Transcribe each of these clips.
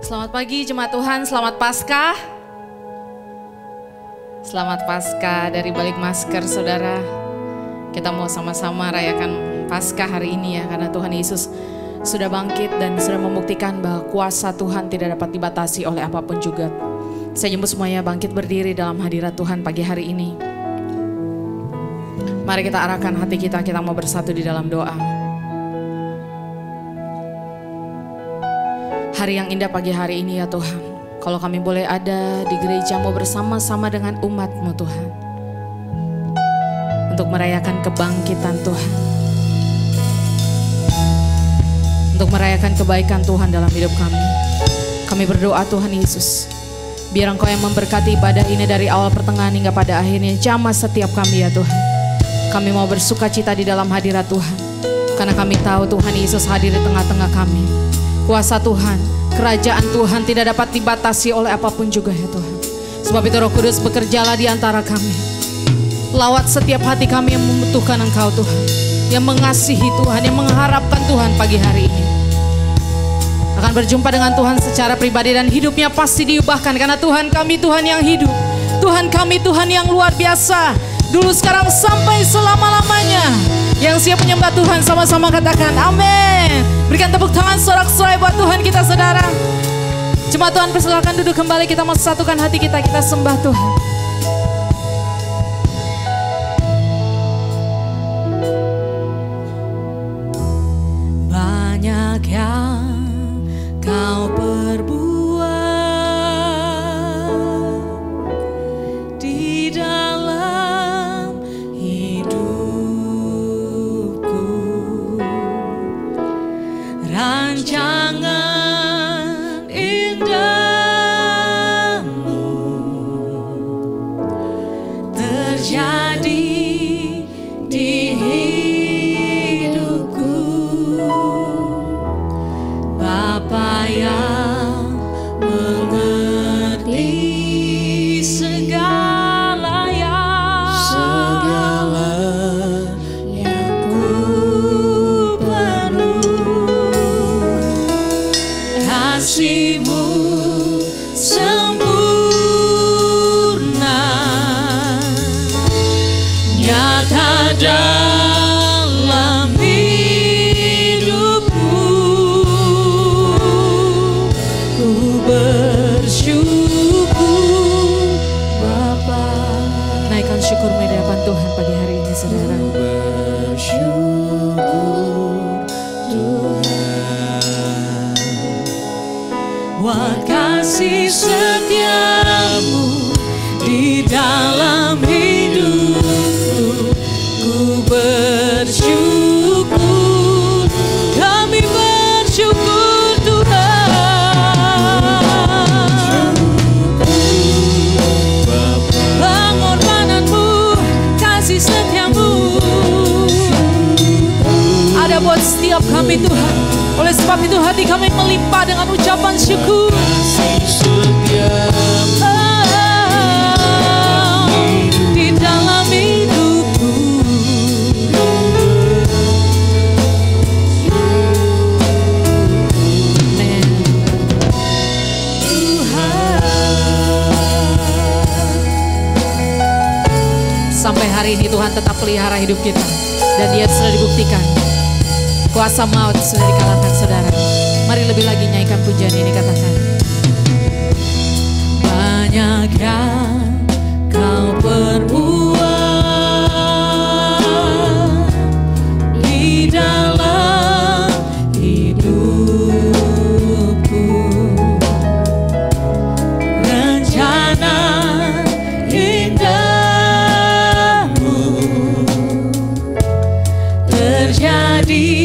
Selamat pagi jemaat Tuhan, selamat Paskah. Selamat Paskah dari balik masker saudara. Kita mau sama-sama rayakan Paskah hari ini ya, karena Tuhan Yesus sudah bangkit dan sudah membuktikan bahwa kuasa Tuhan tidak dapat dibatasi oleh apapun juga. Saya jemput semuanya bangkit berdiri dalam hadirat Tuhan pagi hari ini. Mari kita arahkan hati kita mau bersatu di dalam doa. Hari yang indah pagi hari ini ya Tuhan, kalau kami boleh ada di gereja-Mu bersama-sama dengan umat-Mu Tuhan, untuk merayakan kebangkitan Tuhan, untuk merayakan kebaikan Tuhan dalam hidup kami. Kami berdoa Tuhan Yesus, biar Engkau yang memberkati ibadah ini dari awal pertengahan hingga pada akhirnya. Jamah setiap kami ya Tuhan. Kami mau bersuka cita di dalam hadirat Tuhan, karena kami tahu Tuhan Yesus hadir di tengah-tengah kami. Kuasa Tuhan, kerajaan Tuhan tidak dapat dibatasi oleh apapun juga ya Tuhan. Sebab itu Roh Kudus bekerjalah di antara kami. Lawat setiap hati kami yang membutuhkan Engkau Tuhan, yang mengasihi Tuhan, yang mengharapkan Tuhan pagi hari ini. Akan berjumpa dengan Tuhan secara pribadi dan hidupnya pasti diubahkan, karena Tuhan kami Tuhan yang hidup. Tuhan kami Tuhan yang luar biasa, dulu sekarang sampai selama-lamanya. Yang siap menyembah Tuhan sama-sama katakan amin. Berikan tepuk tangan sorak-sorai buat Tuhan kita saudara. Jemaat Tuhan persilakan duduk kembali, kita mau satukan hati kita sembah Tuhan. Banyak yang Kau perbuat di dalam hidupku, rancangan indahmu terjadi di hidupku. Bapa yang mengerti segala yang ku perlu, kasih-Mu sempurna nyata dalam hidupku. Ku bersyukur Bapa. Naikkan syukur di hadapan Tuhan pagi hari ini saudara. Ku bersyukur Tuhan buat kasih setia-Mu di dalam hidupku. Ku bersyukur, kami bersyukur Tuhan. Pengorbanan-Mu, kasih setia-Mu ada buat setiap kami Tuhan. Oleh sebab itu hati kami melimpah dengan ucapan syukur. Sampai hari ini Tuhan tetap pelihara hidup kita, dan Dia sudah dibuktikan. Kuasa maut sudah dikalahkan, saudara. Mari lebih lagi nyanyikan pujian ini, katakan. Banyak yang kau perbuat di dalam hidupku, rencana indahmu terjadi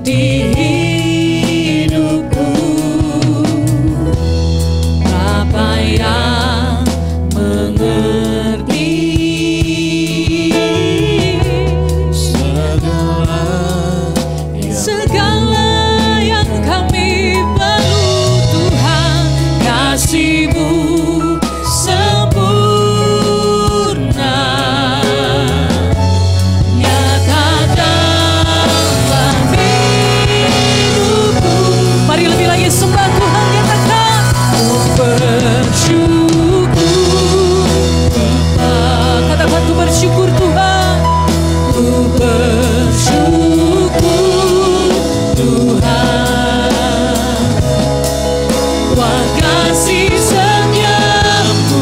di hidupku. Bapa yang mengerti segala yang kami perlu, Tuhan. Kasih-Mu sempurna nyata dalam hidupku. Mari lebih lagi sembah Tuhan, katakan ku bersyukur. Katakan ku bersyukur Tuhan, ku bersyukur Tuhan. Wah kasih setiamu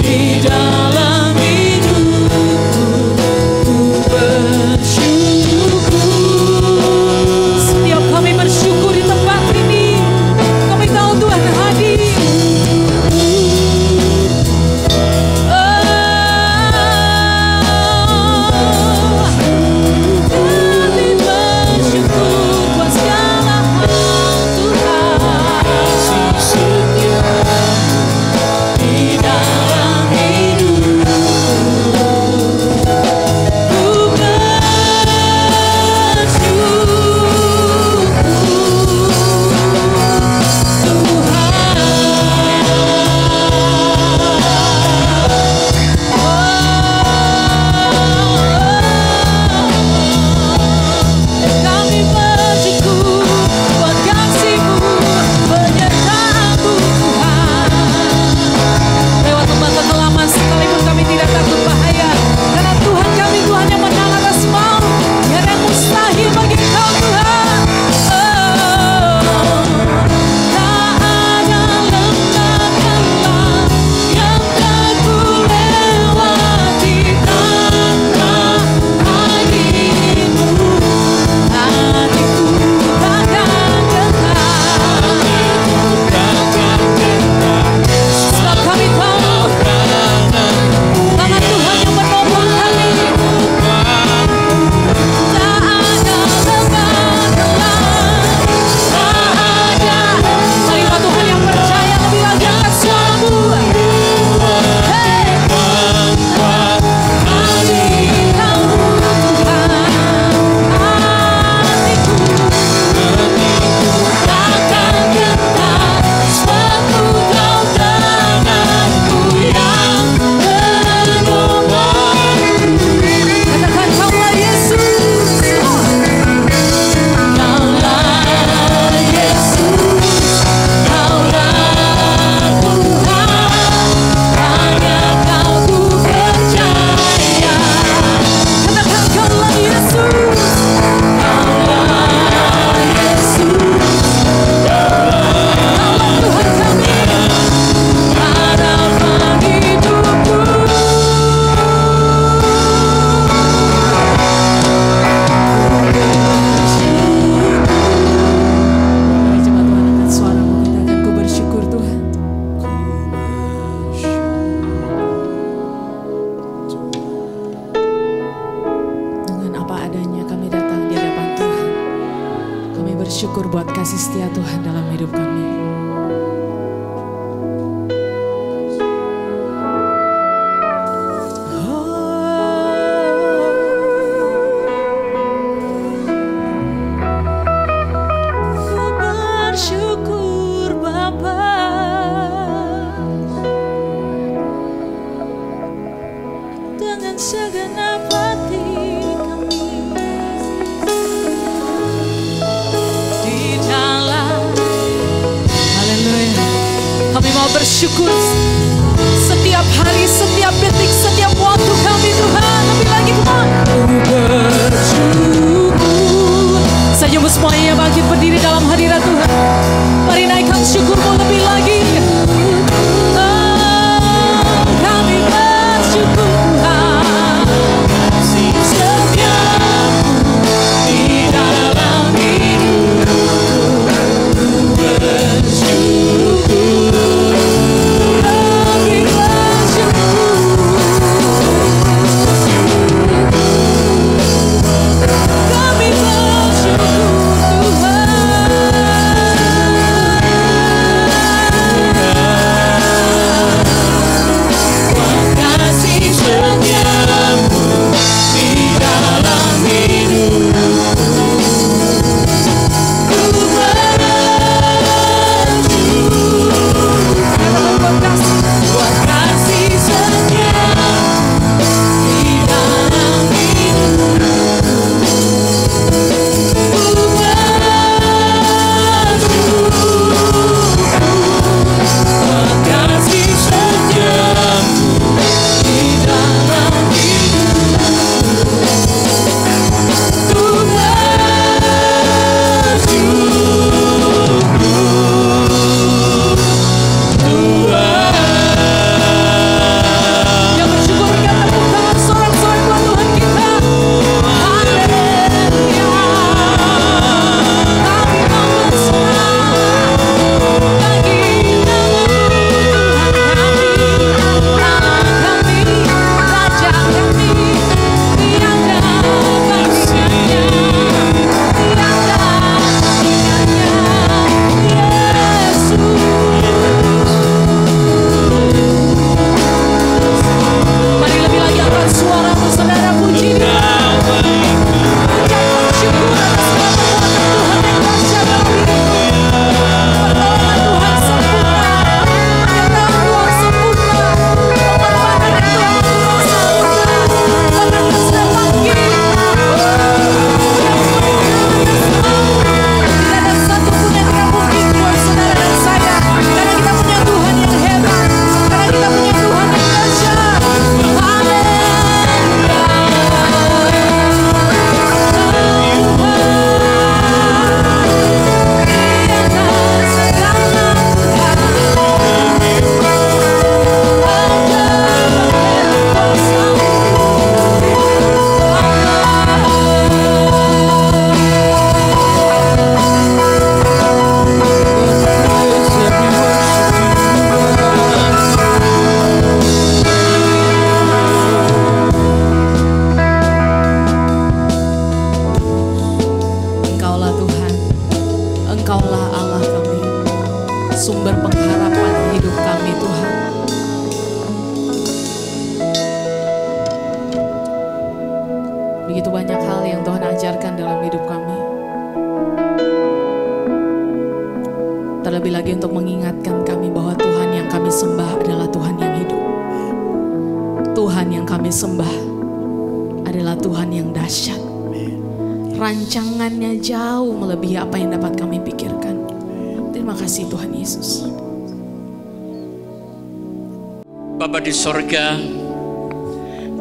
di dalam hidupku, ku bersyukur. Setiap kami bersyukur di tempat ini, kami tahu Tuhan hadir. Kami bersyukur buat segala hal, Tuhan. Di dalam hidupku, ku kami bersyukur buat kasih-Mu, penyertaan-Mu, Tuhan. Lewat lembah kekelaman sekalipun kami tidak takut bahaya, karena Tuhan kami Tuhan yang menang atas maut. Tiada yang mustahil bagi Kau, Tuhan. Tak ada lembah kelam yang tak ku lewati tanpa hadir-Mu. Hatiku takkan gentar, sebab kami tahu tangan Tuhan yang menolong kami. Tak ada lembah kelam, tak ada. Terima Tuhan yang percaya, lebih lagi angkat suaramu. Hei, hadir-Kau Tuhan. Hatiku takkan gentar, sebab Ku tahu tanganku yang menolong. Katakan Kaulah Yesus, Kaulah Yesus, Kaulah Tuhan. Hanya Kau ku percaya. Katakan Kaulah Yesus, Kaulah Yesus, Kaulah Tuhan kami, harapan hidupku. Mari coba Tuhan angkat suaramu, katakan ku bersyukur Tuhan. Dengan apa adanya kami datang di hadapan Tuhan. Kami bersyukur buat kasih setia Tuhan dalam hidup kami. Ku bersyukur Bapa, dengan segenap hati kami. Di dalam Kami mau bersyukur setiap hari, setiap detik, setiap waktu kami Tuhan. Lebih lagi Tuhan, bersyukur. Senyum semuanya bangkit berdiri dalam hadirat Tuhan. Mari naikkan syukurmu lebih lagi. Kami bersyukur Tuhan. Setiapmu di dalam hidupku bersyukur. Begitu banyak hal yang Tuhan ajarkan dalam hidup kami. Terlebih lagi untuk mengingatkan kami bahwa Tuhan yang kami sembah adalah Tuhan yang hidup. Tuhan yang kami sembah adalah Tuhan yang dahsyat. Rancangannya jauh melebihi apa yang dapat kami pikirkan. Terima kasih Tuhan Yesus. Bapa di sorga,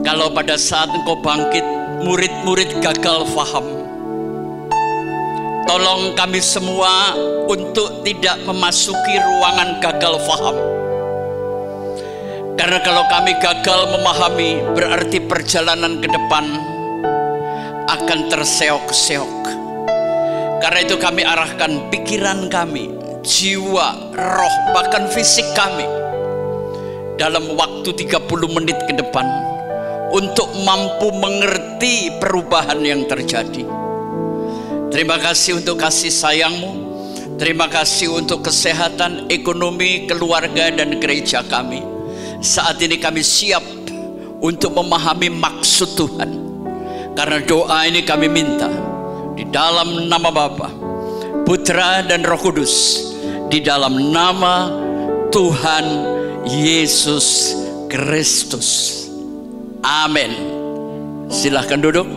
kalau pada saat Engkau bangkit, murid-murid gagal faham. Tolong kami semua untuk tidak memasuki ruangan gagal faham. Karena kalau kami gagal memahami, berarti perjalanan ke depan akan terseok-seok. Karena itu kami arahkan pikiran kami, jiwa, roh, bahkan fisik kami dalam waktu 30 menit ke depan untuk mampu mengerti perubahan yang terjadi. Terima kasih untuk kasih sayang-Mu. Terima kasih untuk kesehatan, ekonomi, keluarga, dan gereja kami. Saat ini kami siap untuk memahami maksud Tuhan. Karena doa ini kami minta di dalam nama Bapa, Putra, dan Roh Kudus, di dalam nama Tuhan Yesus Kristus. Amin. Silahkan duduk.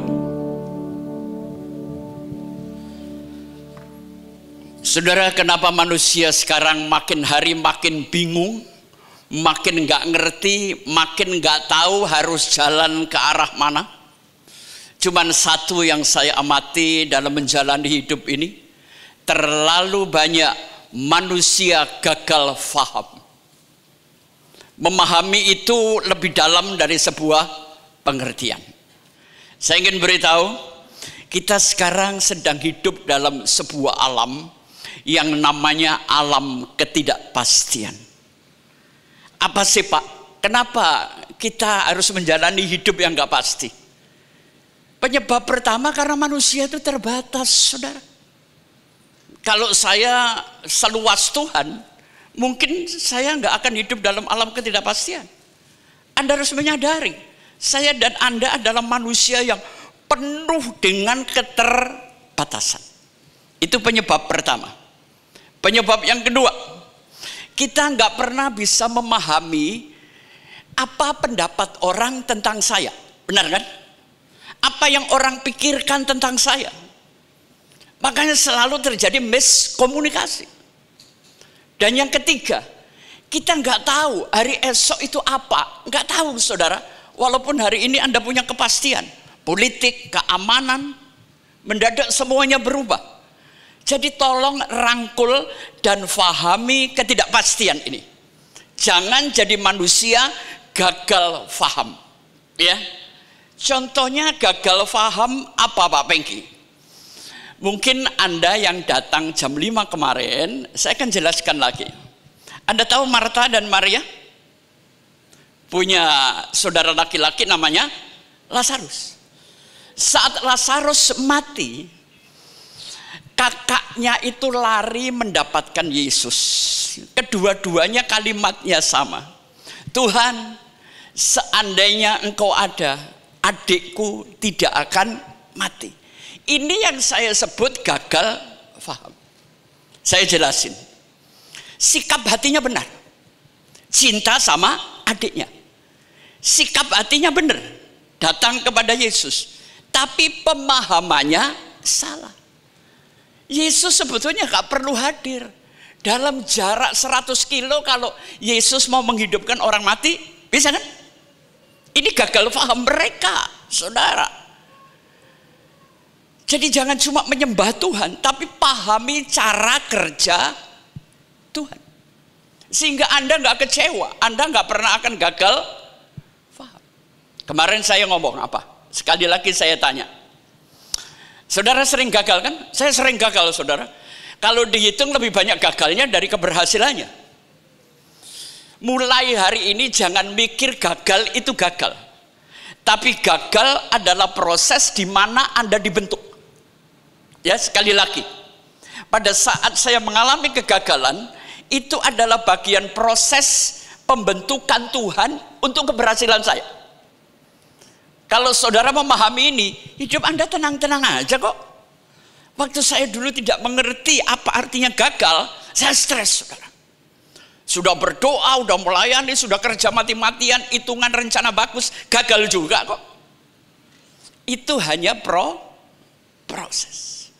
Saudara, kenapa manusia sekarang makin hari makin bingung, makin nggak ngerti, makin nggak tahu harus jalan ke arah mana? Cuman satu yang saya amati dalam menjalani hidup ini, terlalu banyak manusia gagal faham. Memahami itu lebih dalam dari sebuah pengertian. Saya ingin beritahu, kita sekarang sedang hidup dalam sebuah alam yang namanya alam ketidakpastian. Apa sih Pak? Kenapa kita harus menjalani hidup yang gak pasti? Penyebab pertama karena manusia itu terbatas, saudara. Kalau saya seluas Tuhan, mungkin saya gak akan hidup dalam alam ketidakpastian. Anda harus menyadari, saya dan Anda adalah manusia yang penuh dengan keterbatasan. Itu penyebab pertama. Penyebab yang kedua, kita nggak pernah bisa memahami apa pendapat orang tentang saya. Benar kan? Apa yang orang pikirkan tentang saya. Makanya selalu terjadi miskomunikasi. Dan yang ketiga, kita nggak tahu hari esok itu apa. Nggak tahu, saudara. Walaupun hari ini Anda punya kepastian. Politik, keamanan, mendadak semuanya berubah. Jadi tolong rangkul dan fahami ketidakpastian ini. Jangan jadi manusia gagal faham. Ya. Contohnya gagal faham apa Pak Pengki? Mungkin Anda yang datang jam 5 kemarin, saya akan jelaskan lagi. Anda tahu Martha dan Maria? Punya saudara laki-laki namanya Lazarus. Saat Lazarus mati, kakaknya itu lari mendapatkan Yesus. Kedua-duanya kalimatnya sama. Tuhan, seandainya Engkau ada, adikku tidak akan mati. Ini yang saya sebut gagal faham. Saya jelasin. Sikap hatinya benar. Cinta sama adiknya. Sikap hatinya benar. Datang kepada Yesus. Tapi pemahamannya salah. Yesus sebetulnya gak perlu hadir. Dalam jarak 100 kilo kalau Yesus mau menghidupkan orang mati, bisa kan? Ini gagal paham mereka, saudara. Jadi jangan cuma menyembah Tuhan, tapi pahami cara kerja Tuhan. Sehingga Anda gak kecewa, Anda gak pernah akan gagal paham. Kemarin saya ngomong apa? Sekali lagi saya tanya. Saudara sering gagal kan? Saya sering gagal, saudara. Kalau dihitung lebih banyak gagalnya dari keberhasilannya. Mulai hari ini jangan mikir gagal itu gagal. Tapi gagal adalah proses di mana Anda dibentuk. Ya, sekali lagi. Pada saat saya mengalami kegagalan, itu adalah bagian proses pembentukan Tuhan untuk keberhasilan saya. Kalau saudara memahami ini, hidup Anda tenang-tenang aja kok. Waktu saya dulu tidak mengerti apa artinya gagal, saya stres, saudara. Sudah berdoa, sudah melayani, sudah kerja mati-matian, hitungan rencana bagus, gagal juga kok. Itu hanya proses.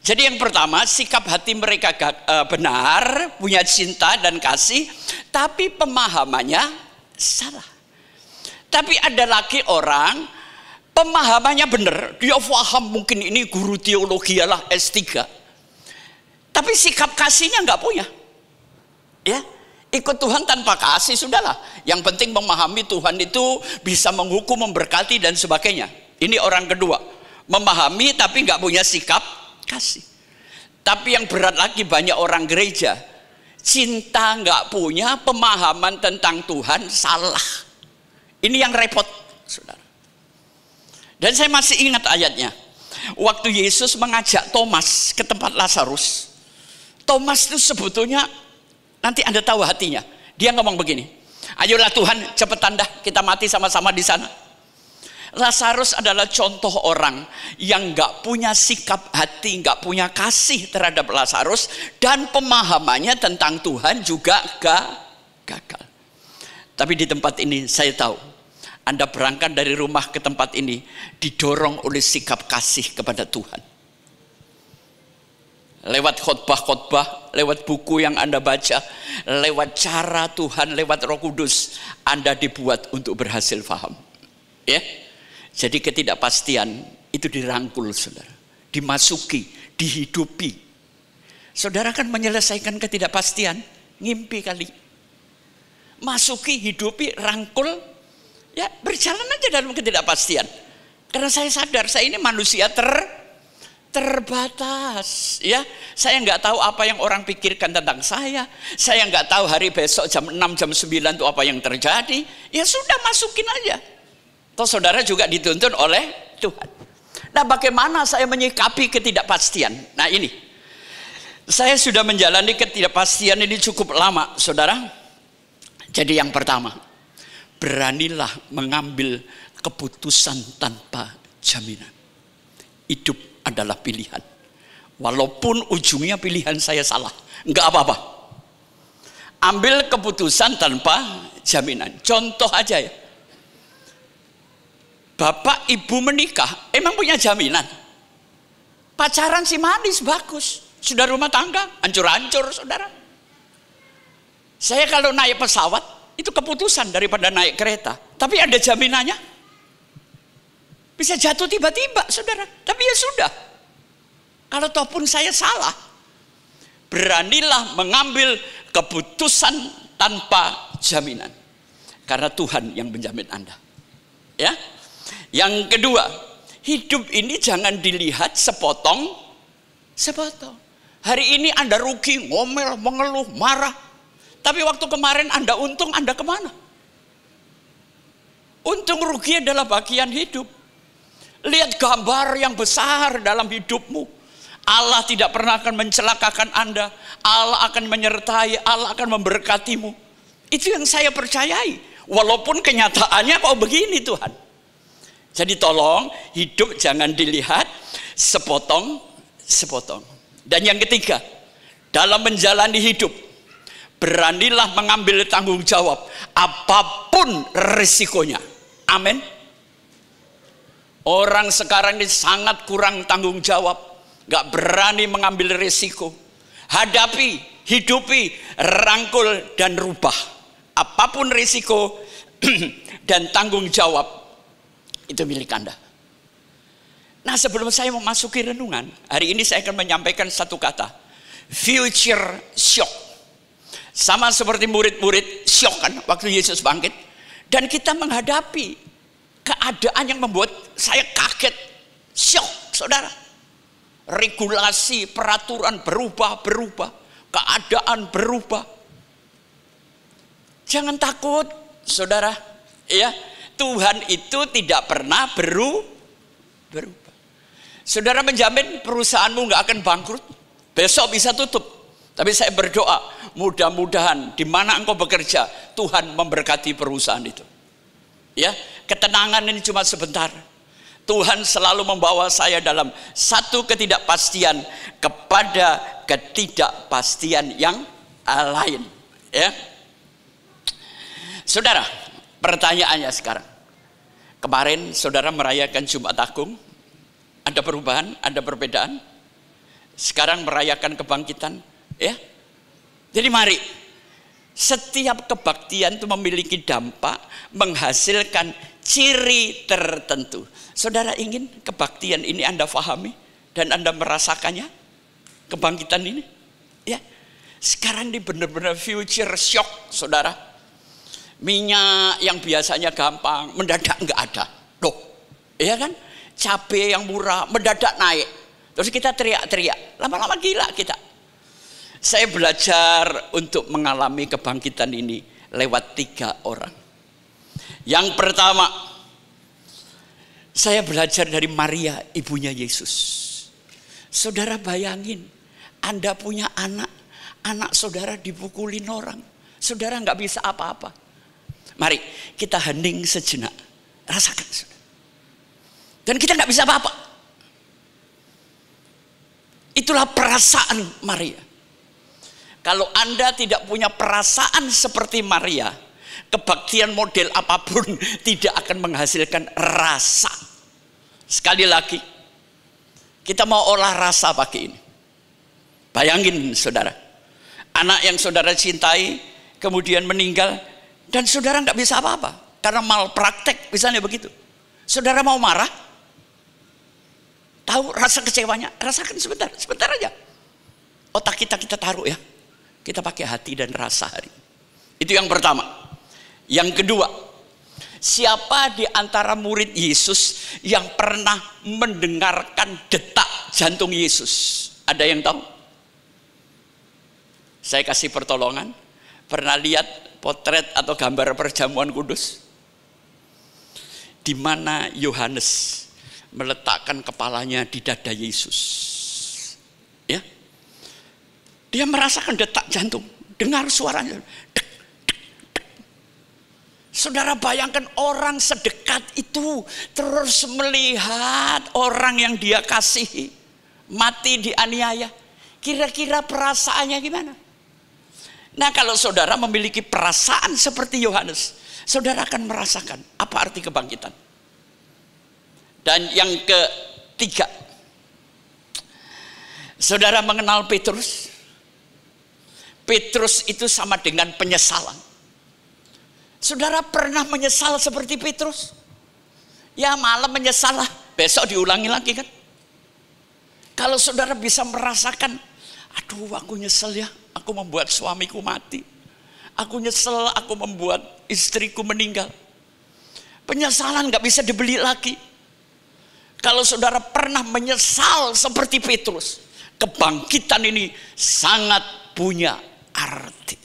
Jadi yang pertama, sikap hati mereka benar, punya cinta dan kasih, tapi pemahamannya salah. Tapi ada lagi orang pemahamannya benar, dia paham mungkin ini guru teologi lah S3. Tapi sikap kasihnya nggak punya. Ya, ikut Tuhan tanpa kasih sudahlah. Yang penting memahami Tuhan itu bisa menghukum, memberkati dan sebagainya. Ini orang kedua, memahami tapi nggak punya sikap kasih. Tapi yang berat lagi banyak orang gereja, cinta nggak punya, pemahaman tentang Tuhan salah. Ini yang repot, saudara. Dan saya masih ingat ayatnya. Waktu Yesus mengajak Thomas ke tempat Lazarus. Thomas itu sebetulnya, nanti Anda tahu hatinya. Dia ngomong begini, ayolah Tuhan, cepetan dah kita mati sama-sama di sana. Lazarus adalah contoh orang yang gak punya sikap hati, gak punya kasih terhadap Lazarus. Dan pemahamannya tentang Tuhan juga gagal. Tapi di tempat ini saya tahu, Anda berangkat dari rumah ke tempat ini didorong oleh sikap kasih kepada Tuhan. lewat khotbah-khotbah, lewat buku yang Anda baca, lewat cara Tuhan, lewat Roh Kudus, Anda dibuat untuk berhasil paham. Ya, jadi ketidakpastian itu dirangkul, saudara, dimasuki, dihidupi. Saudara kan menyelesaikan ketidakpastian, ngimpi kali. Masuki, hidupi, rangkul, ya berjalan aja dalam ketidakpastian. Karena saya sadar saya ini manusia terbatas, ya. Saya nggak tahu apa yang orang pikirkan tentang saya. Saya nggak tahu hari besok jam 6, jam 9 itu apa yang terjadi. Ya sudah, masukin aja. Toh saudara juga dituntun oleh Tuhan. Nah, bagaimana saya menyikapi ketidakpastian? Nah ini, saya sudah menjalani ketidakpastian ini cukup lama, saudara. Jadi yang pertama, beranilah mengambil keputusan tanpa jaminan. Hidup adalah pilihan. Walaupun ujungnya pilihan saya salah, enggak apa-apa. Ambil keputusan tanpa jaminan. Contoh aja ya. Bapak ibu menikah, emang punya jaminan? Pacaran sih manis, bagus. Sudah rumah tangga, hancur-hancur, saudara. Saya kalau naik pesawat, itu keputusan daripada naik kereta. Tapi ada jaminannya. Bisa jatuh tiba-tiba, saudara. Tapi ya sudah. Kalau toh pun saya salah, beranilah mengambil keputusan tanpa jaminan. Karena Tuhan yang menjamin Anda. Ya. Yang kedua, hidup ini jangan dilihat sepotong. Hari ini Anda rugi, ngomel, mengeluh, marah. Tapi waktu kemarin Anda untung, Anda kemana? Untung rugi adalah bagian hidup. Lihat gambar yang besar dalam hidupmu. Allah tidak pernah akan mencelakakan Anda. Allah akan menyertai, Allah akan memberkatimu. Itu yang saya percayai. Walaupun kenyataannya kok begini, Tuhan. Jadi tolong, hidup jangan dilihat sepotong. Dan yang ketiga, dalam menjalani hidup, beranilah mengambil tanggung jawab apapun risikonya. Amin. Orang sekarang ini sangat kurang tanggung jawab, gak berani mengambil risiko. Hadapi, hidupi, rangkul dan rubah. Apapun risiko dan tanggung jawab, itu milik Anda. Nah, sebelum saya memasuki renungan, hari ini saya akan menyampaikan satu kata, future shock. Sama seperti murid-murid shock kan waktu Yesus bangkit. Dan kita menghadapi keadaan yang membuat saya kaget, shock, saudara. Regulasi, peraturan berubah, keadaan berubah. Jangan takut, saudara. Ya, Tuhan itu tidak pernah berubah. Saudara menjamin perusahaanmu nggak akan bangkrut. Besok bisa tutup. Tapi saya berdoa, mudah-mudahan di mana engkau bekerja, Tuhan memberkati perusahaan itu. Ya, ketenangan ini cuma sebentar. Tuhan selalu membawa saya dalam satu ketidakpastian kepada ketidakpastian yang lain. Ya, saudara, pertanyaannya sekarang. Kemarin saudara merayakan Jumat Agung, ada perubahan, ada perbedaan. Sekarang merayakan kebangkitan, ya. Jadi mari, setiap kebaktian itu memiliki dampak, menghasilkan ciri tertentu. Saudara ingin kebaktian ini Anda pahami dan Anda merasakannya, kebangkitan ini, ya. Sekarang ini benar-benar future shock, saudara. Minyak yang biasanya gampang, mendadak nggak ada, loh, iya kan? Cabai yang murah, mendadak naik. Terus kita teriak-teriak, lama-lama gila kita. Saya belajar untuk mengalami kebangkitan ini lewat 3 orang. Yang pertama, saya belajar dari Maria, ibunya Yesus. Saudara bayangin, Anda punya anak saudara dipukulin orang. Saudara nggak bisa apa-apa. Mari kita hening sejenak, rasakan. Dan kita nggak bisa apa-apa. Itulah perasaan Maria. Kalau Anda tidak punya perasaan seperti Maria, kebaktian model apapun tidak akan menghasilkan rasa. Sekali lagi, kita mau olah rasa pagi ini. Bayangin saudara, anak yang saudara cintai kemudian meninggal dan saudara nggak bisa apa-apa karena malpraktek misalnya begitu. Saudara mau marah? Tahu rasa kecewanya? Rasakan sebentar aja. Otak kita taruh ya. Kita pakai hati dan rasa hari. Itu yang pertama. Yang kedua, siapa di antara murid Yesus yang pernah mendengarkan detak jantung Yesus? Ada yang tahu? Saya kasih pertolongan. Pernah lihat potret atau gambar perjamuan kudus? Di mana Yohanes meletakkan kepalanya di dada Yesus. Ya. Dia merasakan detak jantung, dengar suaranya. Dek, dek, dek. Saudara bayangkan orang sedekat itu terus melihat orang yang dia kasihi mati dianiaya. Kira-kira perasaannya gimana? Nah, kalau saudara memiliki perasaan seperti Yohanes, saudara akan merasakan apa arti kebangkitan. Dan yang ketiga, saudara mengenal Petrus. Petrus itu sama dengan penyesalan. Saudara pernah menyesal seperti Petrus? Ya malam menyesal lah, besok diulangi lagi kan. Kalau saudara bisa merasakan, aduh aku nyesel ya, aku membuat suamiku mati. Aku nyesel, aku membuat istriku meninggal. Penyesalan gak bisa dibeli lagi. Kalau saudara pernah menyesal seperti Petrus, kebangkitan ini sangat punya arti.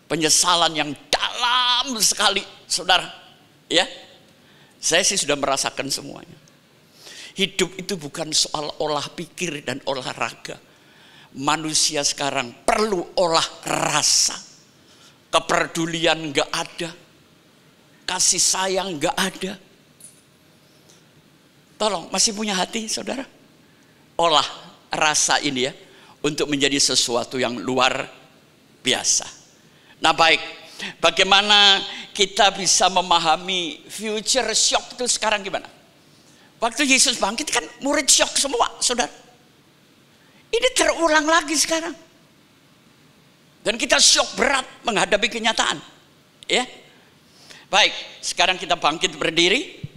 Penyesalan yang dalam sekali, saudara. Ya, saya sih sudah merasakan semuanya. Hidup itu bukan soal olah pikir dan olahraga. Manusia sekarang perlu olah rasa. Kepedulian gak ada, kasih sayang gak ada. Tolong, masih punya hati saudara? Olah rasa ini ya, untuk menjadi sesuatu yang luar biasa. Nah baik, bagaimana kita bisa memahami future shock itu sekarang gimana? Waktu Yesus bangkit kan murid shock semua saudara. Ini terulang lagi sekarang. Dan kita shock berat menghadapi kenyataan. Ya. Baik, sekarang kita bangkit berdiri.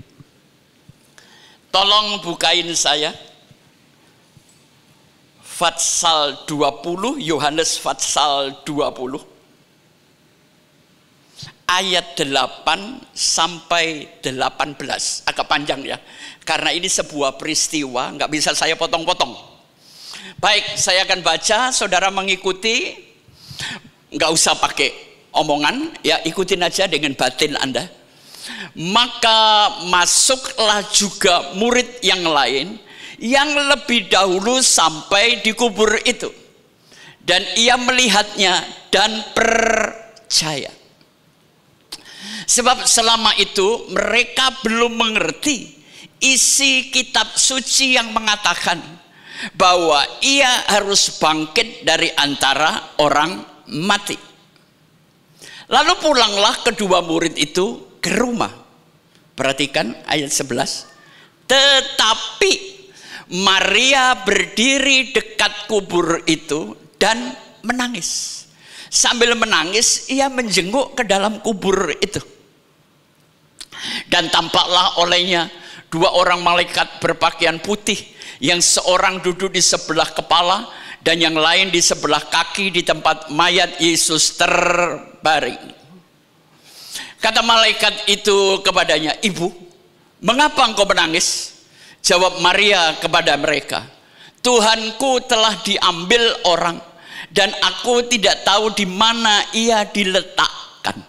Tolong bukain saya Fatsal 20, Yohanes Fatsal 20 ayat 8 sampai 18. Agak panjang ya, karena ini sebuah peristiwa, nggak bisa saya potong-potong. Baik, saya akan baca, saudara mengikuti, nggak usah pakai omongan ya, ikutin aja dengan batin Anda. Maka masuklah juga murid yang lain yang lebih dahulu sampai di kubur itu, dan ia melihatnya dan percaya. Sebab selama itu mereka belum mengerti isi kitab suci yang mengatakan bahwa ia harus bangkit dari antara orang mati. Lalu pulanglah kedua murid itu ke rumah. Perhatikan ayat 11. Tetapi Maria berdiri dekat kubur itu dan menangis. Sambil menangis ia menjenguk ke dalam kubur itu. Dan tampaklah olehnya dua orang malaikat berpakaian putih, yang seorang duduk di sebelah kepala dan yang lain di sebelah kaki di tempat mayat Yesus terbaring. Kata malaikat itu kepadanya, "Ibu, mengapa engkau menangis?" Jawab Maria kepada mereka, "Tuhanku telah diambil orang dan aku tidak tahu di mana ia diletakkan."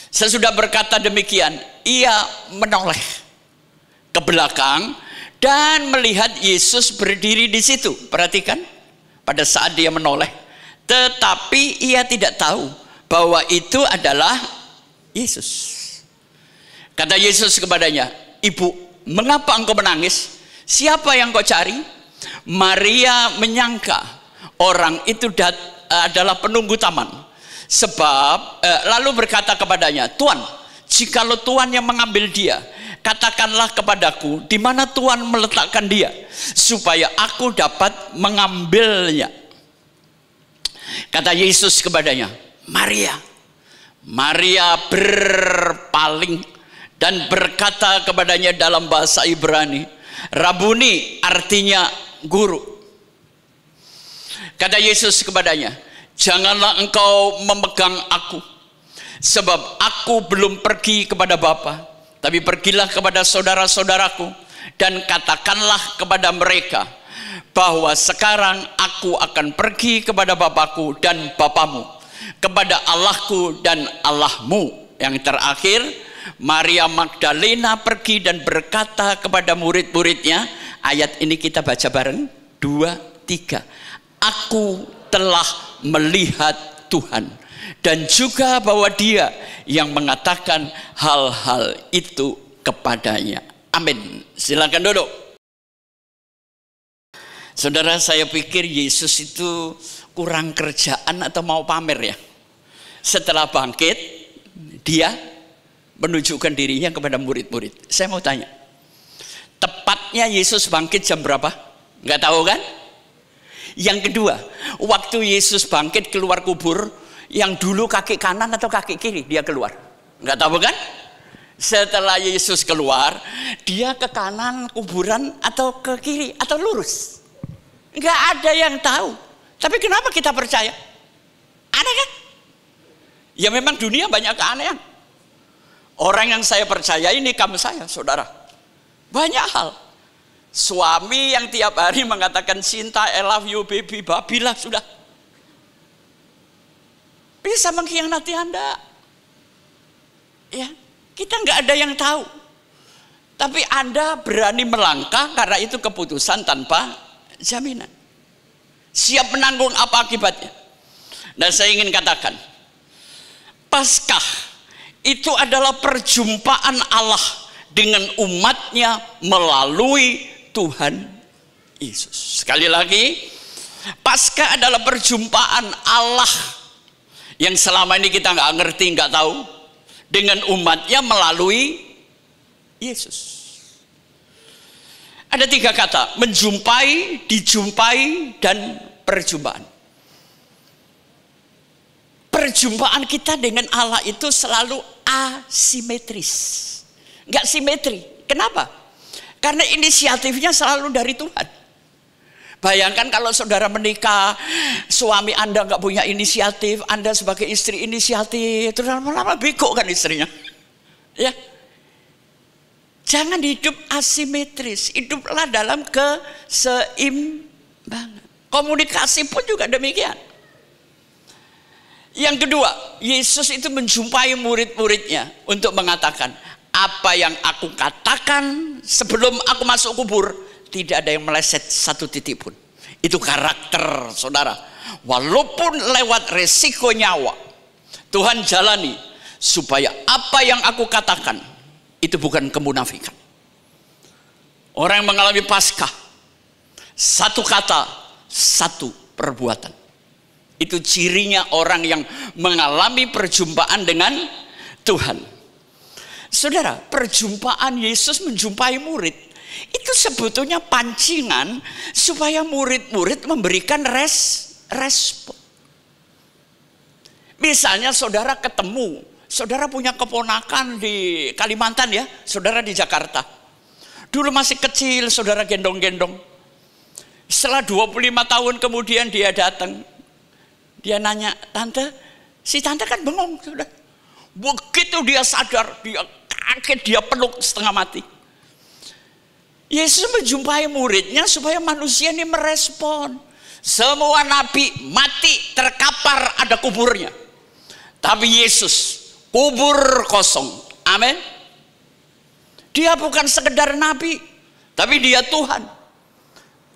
Sesudah berkata demikian, ia menoleh ke belakang dan melihat Yesus berdiri di situ. Perhatikan, pada saat dia menoleh, tetapi ia tidak tahu bahwa itu adalah Yesus. Kata Yesus kepadanya, "Ibu, mengapa engkau menangis? Siapa yang kau cari?" Maria menyangka orang itu adalah penunggu taman. Sebab lalu berkata kepadanya, "Tuan, jikalau Tuhan yang mengambil dia, katakanlah kepadaku di mana Tuhan meletakkan dia, supaya aku dapat mengambilnya. Kata Yesus kepadanya, Maria. Maria berpaling dan berkata kepadanya dalam bahasa Ibrani, Rabuni, artinya guru. Kata Yesus kepadanya, janganlah engkau memegang aku, sebab aku belum pergi kepada Bapa, tapi pergilah kepada saudara-saudaraku dan katakanlah kepada mereka bahwa sekarang aku akan pergi kepada Bapakku dan Bapamu, kepada Allahku dan Allahmu. Yang terakhir, Maria Magdalena pergi dan berkata kepada murid-muridnya, ayat ini kita baca bareng, 2, 3. Aku telah melihat Tuhan, dan juga bahwa dia yang mengatakan hal-hal itu kepadanya. Amin. Silakan duduk. Saudara, saya pikir Yesus itu kurang kerjaan atau mau pamer ya. Setelah bangkit, dia menunjukkan dirinya kepada murid-murid. Saya mau tanya, tepatnya Yesus bangkit jam berapa? Nggak tahu kan? Yang kedua, waktu Yesus bangkit keluar kubur, yang dulu kaki kanan atau kaki kiri dia keluar? Nggak tahu kan? Setelah Yesus keluar, dia ke kanan kuburan atau ke kiri atau lurus? Nggak ada yang tahu. Tapi kenapa kita percaya? Aneh kan? Ya memang dunia banyak keanehan. Orang yang saya percaya ini kamu saya, saudara. Banyak hal. Suami yang tiap hari mengatakan cinta, I love you baby, babilah sudah. Bisa mengkhianati Anda. Ya, kita nggak ada yang tahu. Tapi Anda berani melangkah karena itu keputusan tanpa jaminan. Siap menanggung apa akibatnya. Dan saya ingin katakan, Paskah itu adalah perjumpaan Allah dengan umatnya melalui Tuhan Yesus. Sekali lagi, Paskah adalah perjumpaan Allah yang selama ini kita nggak ngerti, nggak tahu, dengan umatnya melalui Yesus. Ada 3 kata, menjumpai, dijumpai, dan perjumpaan. Perjumpaan kita dengan Allah itu selalu asimetris, nggak simetri. Kenapa? Karena inisiatifnya selalu dari Tuhan. Bayangkan kalau saudara menikah, suami Anda nggak punya inisiatif, Anda sebagai istri inisiatif, terus lama-lama bego kan istrinya. Ya, jangan hidup asimetris, hiduplah dalam keseimbangan. Komunikasi pun juga demikian. Yang kedua, Yesus itu menjumpai murid-muridnya untuk mengatakan, apa yang aku katakan sebelum aku masuk kubur, tidak ada yang meleset satu titik pun. Itu karakter saudara. Walaupun lewat resiko nyawa, Tuhan jalani supaya apa yang aku katakan itu bukan kemunafikan. Orang yang mengalami Paskah, satu kata, satu perbuatan. Itu cirinya orang yang mengalami perjumpaan dengan Tuhan. Saudara, perjumpaan Yesus menjumpai murid itu sebetulnya pancingan supaya murid-murid memberikan respon. Misalnya saudara ketemu, saudara punya keponakan di Kalimantan ya, saudara di Jakarta. Dulu masih kecil, saudara gendong-gendong. Setelah 25 tahun kemudian dia datang. Dia nanya, tante, si tante kan bengong sudah. Begitu dia sadar, dia kaget, dia peluk setengah mati. Yesus menjumpai muridnya supaya manusia ini merespon. Semua nabi mati, terkapar, ada kuburnya. Tapi Yesus, kubur kosong. Amin. Dia bukan sekedar nabi, tapi dia Tuhan.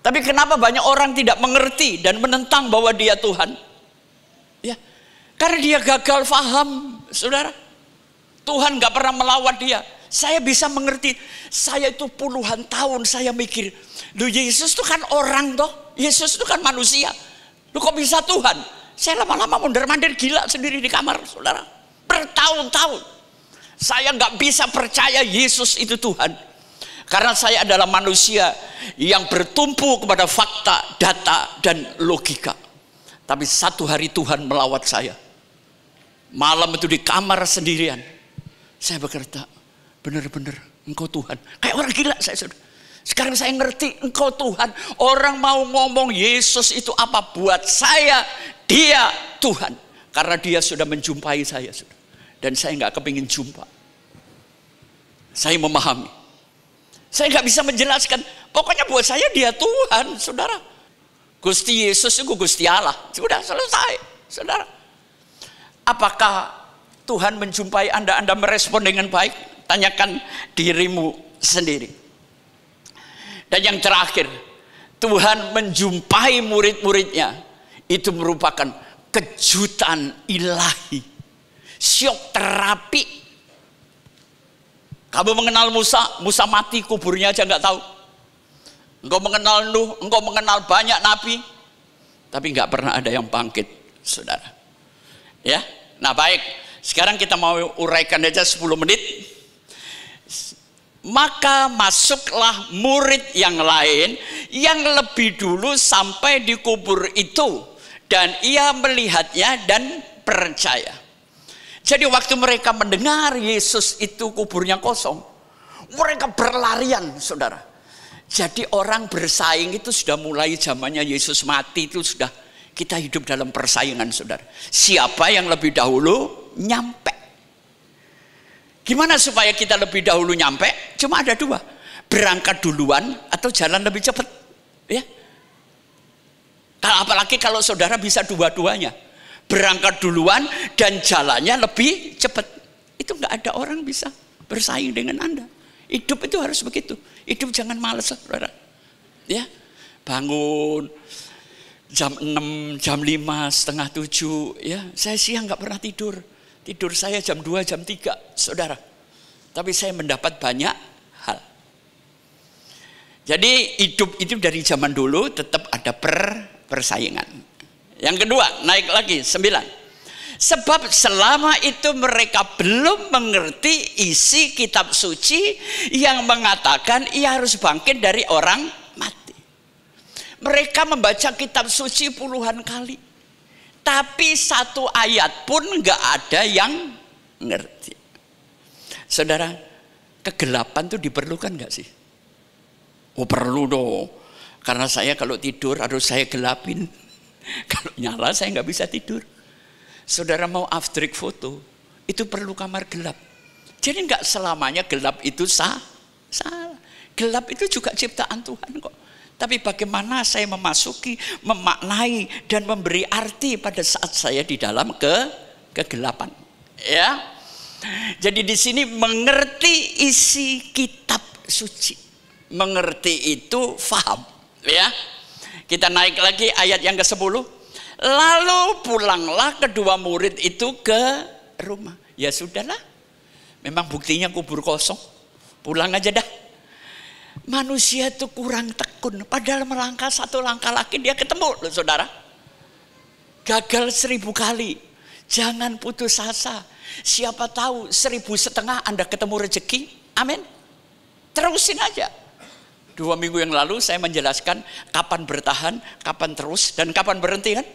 Tapi kenapa banyak orang tidak mengerti dan menentang bahwa dia Tuhan? Ya, karena dia gagal paham, saudara. Tuhan gak pernah melawat dia. Saya bisa mengerti. Saya itu puluhan tahun saya mikir, loh Yesus itu kan orang toh, Yesus itu kan manusia. Loh kok bisa Tuhan? Saya lama-lama mondar-mandir gila sendiri di kamar, saudara. Bertahun-tahun. Saya nggak bisa percaya Yesus itu Tuhan. Karena saya adalah manusia yang bertumpu kepada fakta, data, dan logika. Tapi satu hari Tuhan melawat saya. Malam itu di kamar sendirian. Saya berkata, benar-benar Engkau Tuhan. Kayak orang gila saya sudah. Sekarang saya ngerti Engkau Tuhan. Orang mau ngomong Yesus itu apa buat saya, dia Tuhan. Karena dia sudah menjumpai saya sudah. Dan saya nggak kepingin jumpa. Saya memahami. Saya nggak bisa menjelaskan. Pokoknya buat saya dia Tuhan, saudara. Gusti Yesus itu Gusti Allah. Sudah selesai, saudara. Apakah Tuhan menjumpai Anda merespon dengan baik? Tanyakan dirimu sendiri. Dan yang terakhir, Tuhan menjumpai murid-muridnya. Itu merupakan kejutan ilahi. Syok terapi. Kamu mengenal Musa, Musa mati, kuburnya aja nggak tahu. Engkau mengenal Nuh, engkau mengenal banyak nabi, tapi nggak pernah ada yang bangkit, saudara. Ya, nah baik. Sekarang kita mau uraikan aja 10 menit. Maka masuklah murid yang lain yang lebih dulu sampai di kubur itu, dan ia melihatnya dan percaya. Jadi waktu mereka mendengar Yesus itu kuburnya kosong, mereka berlarian, saudara. Jadi orang bersaing itu sudah mulai zamannya Yesus mati itu sudah kita hidup dalam persaingan, saudara. Siapa yang lebih dahulu nyampe? Gimana supaya kita lebih dahulu nyampe? Cuma ada dua, berangkat duluan atau jalan lebih cepat. Ya. Apalagi kalau saudara bisa dua-duanya. Berangkat duluan dan jalannya lebih cepat. Itu nggak ada orang bisa bersaing dengan Anda. Hidup itu harus begitu. Hidup jangan malas, saudara. Ya, bangun jam 6, jam 5, setengah 7. Ya, saya siang nggak pernah tidur. Tidur saya jam 2, jam 3, saudara. Tapi saya mendapat banyak hal. Jadi hidup itu dari zaman dulu tetap ada persaingan. Yang kedua, naik lagi 9. Sebab selama itu mereka belum mengerti isi kitab suci yang mengatakan ia harus bangkit dari orang mati. Mereka membaca kitab suci puluhan kali, tapi satu ayat pun nggak ada yang ngerti. Saudara, kegelapan itu diperlukan nggak sih? Oh perlu dong, karena saya kalau tidur harus saya gelapin. Kalau nyala saya nggak bisa tidur. Saudara mau after foto, itu perlu kamar gelap. Jadi nggak selamanya gelap itu salah. Gelap itu juga ciptaan Tuhan kok. Tapi bagaimana saya memasuki, memaknai dan memberi arti pada saat saya di dalam kegelapan. Ya. Jadi di sini mengerti isi kitab suci. Mengerti itu faham, ya. Kita naik lagi ayat yang ke-10. Lalu pulanglah kedua murid itu ke rumah. Ya sudahlah. Memang buktinya kubur kosong. Pulang aja dah. Manusia itu kurang tekun. Padahal melangkah satu langkah lagi dia ketemu loh, saudara. Gagal 1000 kali. Jangan putus asa. Siapa tahu 1.500 Anda ketemu rezeki. Amin. Terusin aja. 2 minggu yang lalu saya menjelaskan kapan bertahan, kapan terus, dan kapan berhenti kan?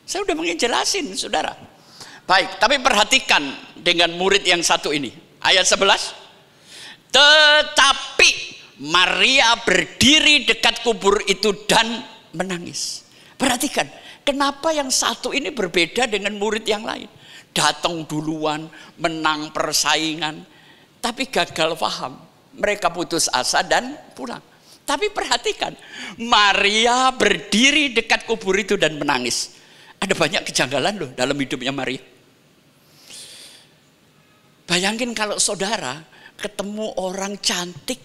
Saya udah menjelasin, saudara. Baik, tapi perhatikan dengan murid yang satu ini. Ayat 11. Tetapi Maria berdiri dekat kubur itu dan menangis. Perhatikan, kenapa yang satu ini berbeda dengan murid yang lain? Datang duluan, menang persaingan, tapi gagal paham. Mereka putus asa dan pulang. Tapi perhatikan, Maria berdiri dekat kubur itu dan menangis. Ada banyak kejanggalan loh dalam hidupnya Maria. Bayangin kalau saudara ketemu orang cantik,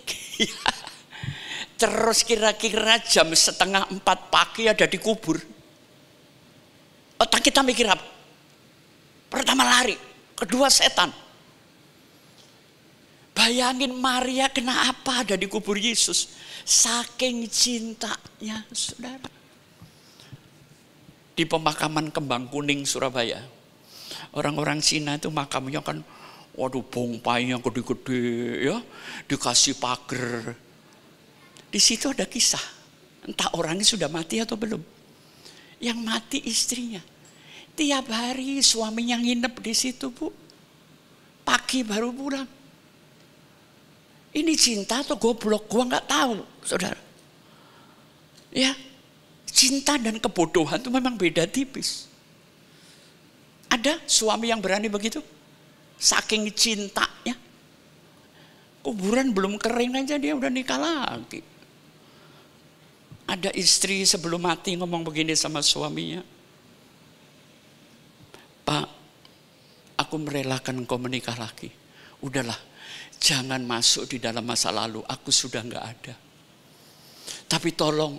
terus kira-kira jam 3:30 pagi ada di kubur. Otak kita mikir apa? Pertama lari, kedua setan. Bayangin Maria kena apa ada di kubur Yesus. Saking cintanya, saudara. Di pemakaman Kembang Kuning Surabaya, orang-orang Cina itu makamnya kan Waduh, bompainya gede-gede ya, dikasih pagar. Di situ ada kisah. Entah orangnya sudah mati atau belum. Yang mati istrinya. Tiap hari suaminya nginep di situ, Bu. Pagi baru pulang. Ini cinta atau goblok? Gua nggak tahu, saudara. Ya, cinta dan kebodohan itu memang beda tipis. Ada suami yang berani begitu? Saking cintanya, kuburan belum kering aja dia udah nikah lagi. Ada istri sebelum mati ngomong begini sama suaminya, Pak, aku merelakan engkau menikah lagi. Udahlah, jangan masuk di dalam masa lalu, aku sudah nggak ada. Tapi tolong,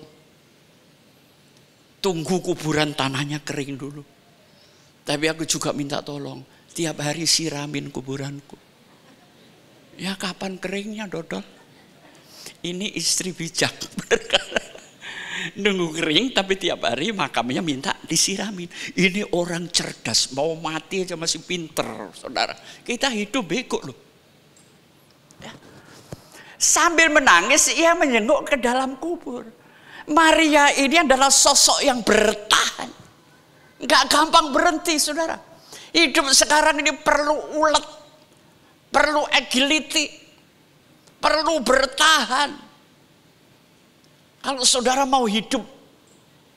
tunggu kuburan tanahnya kering dulu. Tapi aku juga minta tolong, tiap hari siramin kuburanku. Ya kapan keringnya, Dodol? Ini istri bijak. Nunggu kering tapi tiap hari makamnya minta disiramin. Ini orang cerdas, mau mati aja masih pinter, saudara. Kita hidup bego loh. Ya. Sambil menangis ia menjenguk ke dalam kubur. Maria ini adalah sosok yang bertahan. Nggak gampang berhenti, saudara. Hidup sekarang ini perlu ulet, perlu agility, perlu bertahan. Kalau saudara mau hidup,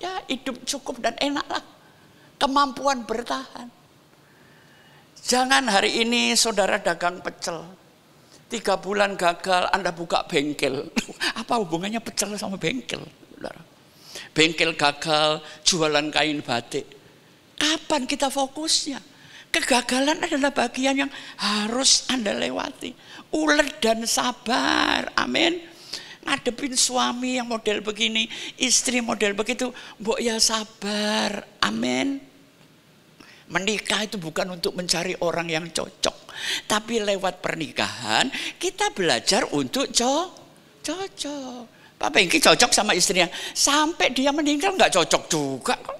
ya hidup cukup dan enak lah. Kemampuan bertahan. Jangan hari ini saudara dagang pecel, 3 bulan gagal, Anda buka bengkel. Apa hubungannya pecel sama bengkel, saudara? Bengkel gagal, jualan kain batik. Kapan kita fokusnya? Kegagalan adalah bagian yang harus Anda lewati. Ulet dan sabar. Amin. Ngadepin suami yang model begini, istri model begitu, mbok ya sabar. Amin. Menikah itu bukan untuk mencari orang yang cocok, tapi lewat pernikahan kita belajar untuk cocok. Pak Pengki cocok sama istrinya, sampai dia meninggal nggak cocok juga kok.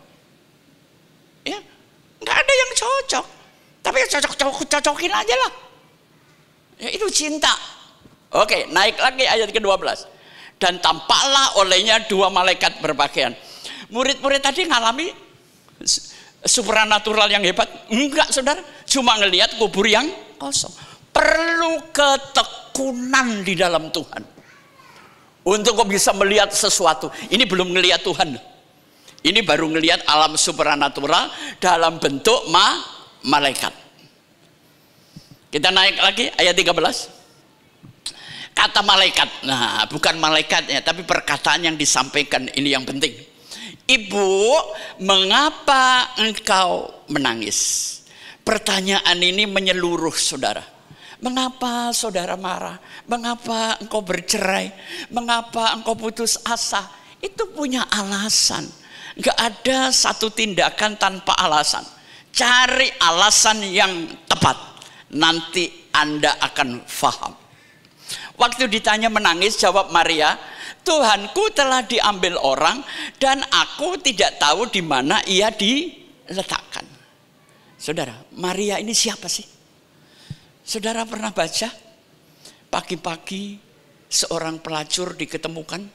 Ya, nggak ada yang cocok. Tapi cocokin aja lah. Ya, itu cinta. Oke, naik lagi ayat ke-12. Dan tampaklah olehnya 2 malaikat berpakaian. Murid-murid tadi ngalami supranatural yang hebat? Enggak, saudara. Cuma ngelihat kubur yang kosong. Perlu ketekunan di dalam Tuhan. Untuk kau bisa melihat sesuatu. Ini belum ngelihat Tuhan. Ini baru ngelihat alam supranatural dalam bentuk malaikat. Kita naik lagi ayat 13. Kata malaikat, nah bukan malaikatnya tapi perkataan yang disampaikan ini yang penting. Ibu, mengapa engkau menangis? Pertanyaan ini menyeluruh, saudara. Mengapa saudara marah? Mengapa engkau bercerai? Mengapa engkau putus asa? Itu punya alasan. Gak ada satu tindakan tanpa alasan. Cari alasan yang tepat. Nanti Anda akan faham. Waktu ditanya menangis, jawab Maria, Tuhanku telah diambil orang dan aku tidak tahu di mana ia diletakkan. Saudara, Maria ini siapa sih? Saudara pernah baca? Pagi-pagi seorang pelacur diketemukan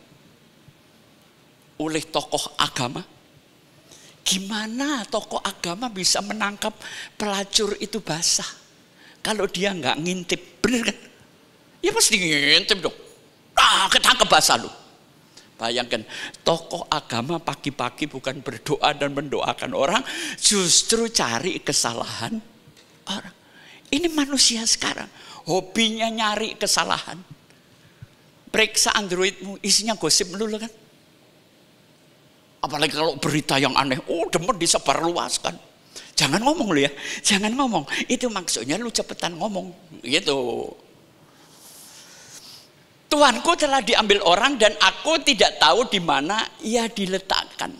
oleh tokoh agama. Gimana tokoh agama bisa menangkap pelacur itu basah? Kalau dia nggak ngintip, bener kan? Ya pasti ngintip dong. Ketangkep basah lu. Bayangkan, tokoh agama pagi-pagi bukan berdoa dan mendoakan orang, justru cari kesalahan orang. Ini manusia sekarang, hobinya nyari kesalahan. Periksa Androidmu, isinya gosip melulu kan? Apalagi kalau berita yang aneh, demen disebarluaskan. Jangan ngomong lu ya, jangan ngomong. Itu maksudnya lu cepetan ngomong, gitu. Tuhanku telah diambil orang dan aku tidak tahu di mana ia diletakkan.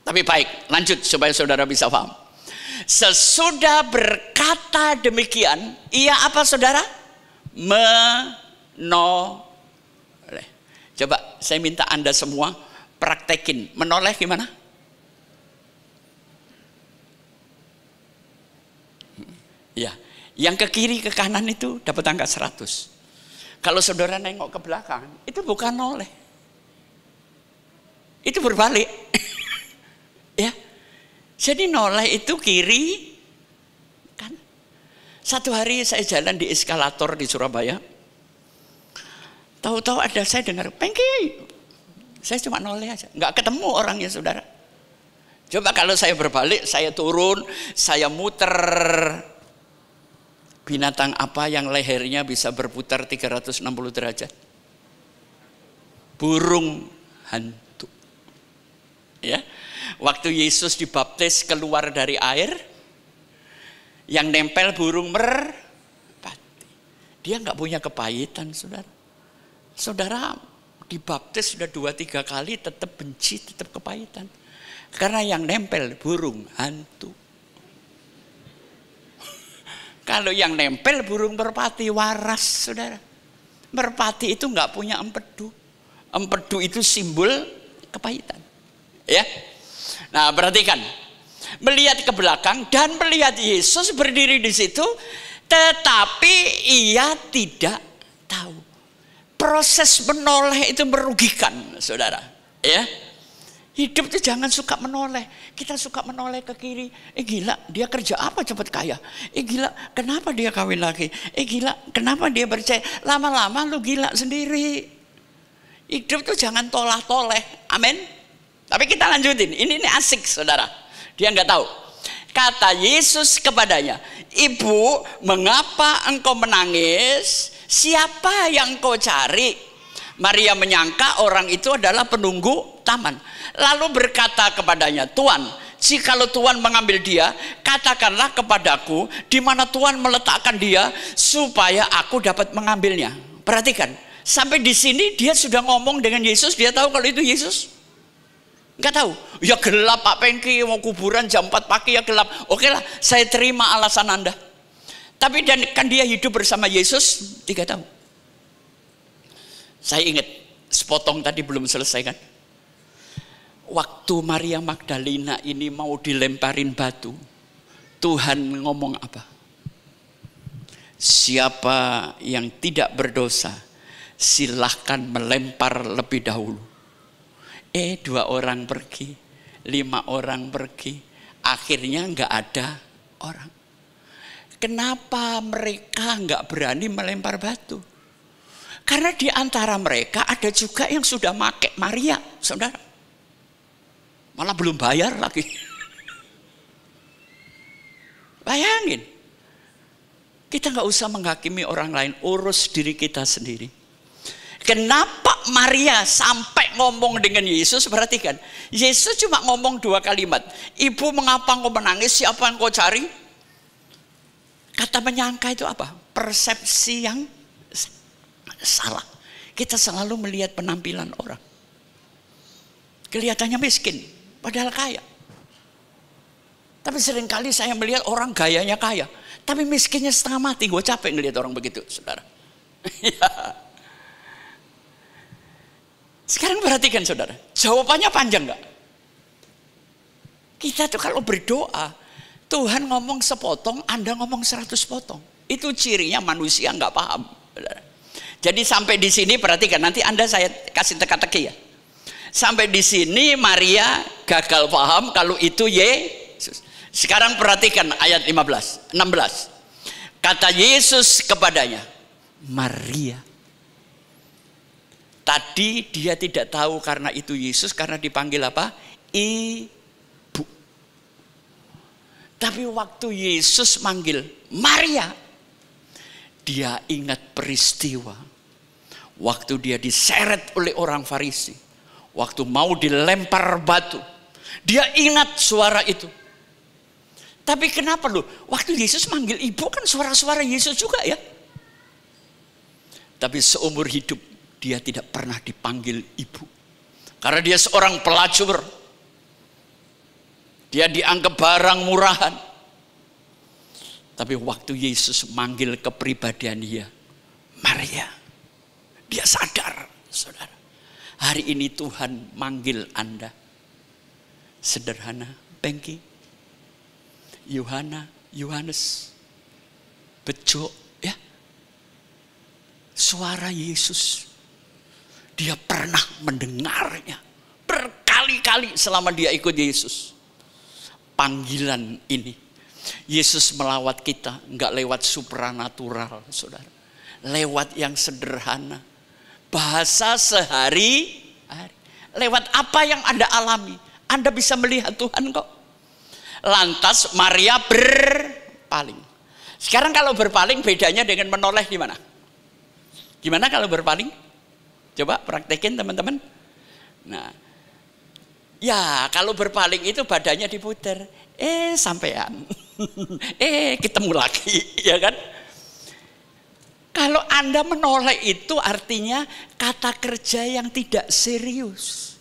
Tapi baik, lanjut supaya saudara bisa paham. Sesudah berkata demikian, ia apa saudara? Menoleh. Coba saya minta Anda semua praktekin. Menoleh gimana? Ya, Yang ke kiri ke kanan itu dapat angka 100. Kalau saudara nengok ke belakang, itu bukan noleh. Itu berbalik. Ya. Jadi noleh itu kiri kan. Satu hari saya jalan di eskalator di Surabaya. Tahu-tahu ada saya dengar, "Pengki." Saya cuma noleh aja, nggak ketemu orangnya, saudara. Coba kalau saya berbalik, saya turun, saya muter. Binatang apa yang lehernya bisa berputar 360 derajat? Burung hantu. Ya. Waktu Yesus dibaptis keluar dari air, yang nempel burung merpati. Dia nggak punya kepahitan, saudara. Saudara dibaptis sudah 2-3 kali tetap benci, tetap kepahitan. Karena yang nempel burung hantu. Kalau yang nempel burung merpati waras, saudara. Merpati itu nggak punya empedu. Empedu itu simbol kepahitan. Ya. Nah, perhatikan. Melihat ke belakang dan melihat Yesus berdiri di situ, tetapi ia tidak tahu. Proses menoleh itu merugikan, saudara. Ya. Hidup itu jangan suka menoleh. Kita suka menoleh ke kiri. Gila, dia kerja apa cepat kaya? Gila, kenapa dia kawin lagi? Gila, kenapa dia percaya? Lama-lama lu gila sendiri. Hidup itu jangan tolah-toleh. Amin. Tapi kita lanjutin. Ini asik, saudara. Dia nggak tahu. Kata Yesus kepadanya, "Ibu, mengapa engkau menangis? Siapa yang kau cari?" Maria menyangka orang itu adalah penunggu taman. Lalu berkata kepadanya, "Tuan, jikalau Tuhan mengambil dia, katakanlah kepadaku di mana Tuhan meletakkan dia supaya aku dapat mengambilnya." Perhatikan, sampai di sini dia sudah ngomong dengan Yesus. Dia tahu kalau itu Yesus? Enggak tahu. Ya gelap Pak Pengki, mau kuburan jam 4 pagi ya gelap. Oke lah, saya terima alasan Anda. Tapi dan kan dia hidup bersama Yesus 3 tahun. Saya ingat, sepotong tadi belum selesai kan. Waktu Maria Magdalena ini mau dilemparin batu, Tuhan ngomong apa? Siapa yang tidak berdosa, silahkan melempar lebih dahulu. 2 orang pergi, 5 orang pergi, akhirnya nggak ada orang. Kenapa mereka nggak berani melempar batu? Karena di antara mereka ada juga yang sudah make Maria, saudara. Malah belum bayar lagi. Bayangin. Kita nggak usah menghakimi orang lain, urus diri kita sendiri. Kenapa Maria sampai ngomong dengan Yesus? Perhatikan, Yesus cuma ngomong 2 kalimat. "Ibu, mengapa engkau menangis? Siapa yang kau cari?" Kata menyangka itu apa? Persepsi yang salah. Kita selalu melihat penampilan orang. Kelihatannya miskin, padahal kaya. Tapi seringkali saya melihat orang gayanya kaya, tapi miskinnya setengah mati. Gue capek ngelihat orang begitu, saudara. Sekarang perhatikan, saudara. Jawabannya panjang nggak? Kita tuh kalau berdoa, Tuhan ngomong sepotong, Anda ngomong 100 potong. Itu cirinya manusia nggak paham, saudara. Jadi sampai di sini perhatikan, nanti Anda saya kasih teka-teki ya. Sampai di sini Maria gagal paham kalau itu Yesus. Sekarang perhatikan ayat 16. Kata Yesus kepadanya, "Maria." Tadi dia tidak tahu karena itu Yesus, karena dipanggil apa? Ibu. Tapi waktu Yesus manggil Maria, dia ingat peristiwa waktu dia diseret oleh orang Farisi, waktu mau dilempar batu. Dia ingat suara itu. Tapi kenapa loh? Waktu Yesus manggil ibu kan suara-suara Yesus juga ya. Tapi seumur hidup dia tidak pernah dipanggil ibu. Karena dia seorang pelacur. Dia dianggap barang murahan. Tapi waktu Yesus manggil kepribadian dia, Maria, dia sadar, saudara. Hari ini Tuhan manggil Anda. Sederhana, Pengki, Yohanes. bejo ya. Suara Yesus. Dia pernah mendengarnya berkali-kali selama dia ikut Yesus. Panggilan ini Yesus melawat kita nggak lewat supranatural, saudara, lewat yang sederhana, bahasa sehari-hari, lewat apa yang Anda alami. Anda bisa melihat Tuhan kok. Lantas Maria berpaling. Sekarang kalau berpaling bedanya dengan menoleh di mana? Gimana kalau berpaling? Coba praktekin teman-teman. Nah, ya kalau berpaling itu badannya diputer. Sampean. Ketemu lagi, ya kan? Kalau Anda menoleh itu artinya kata kerja yang tidak serius.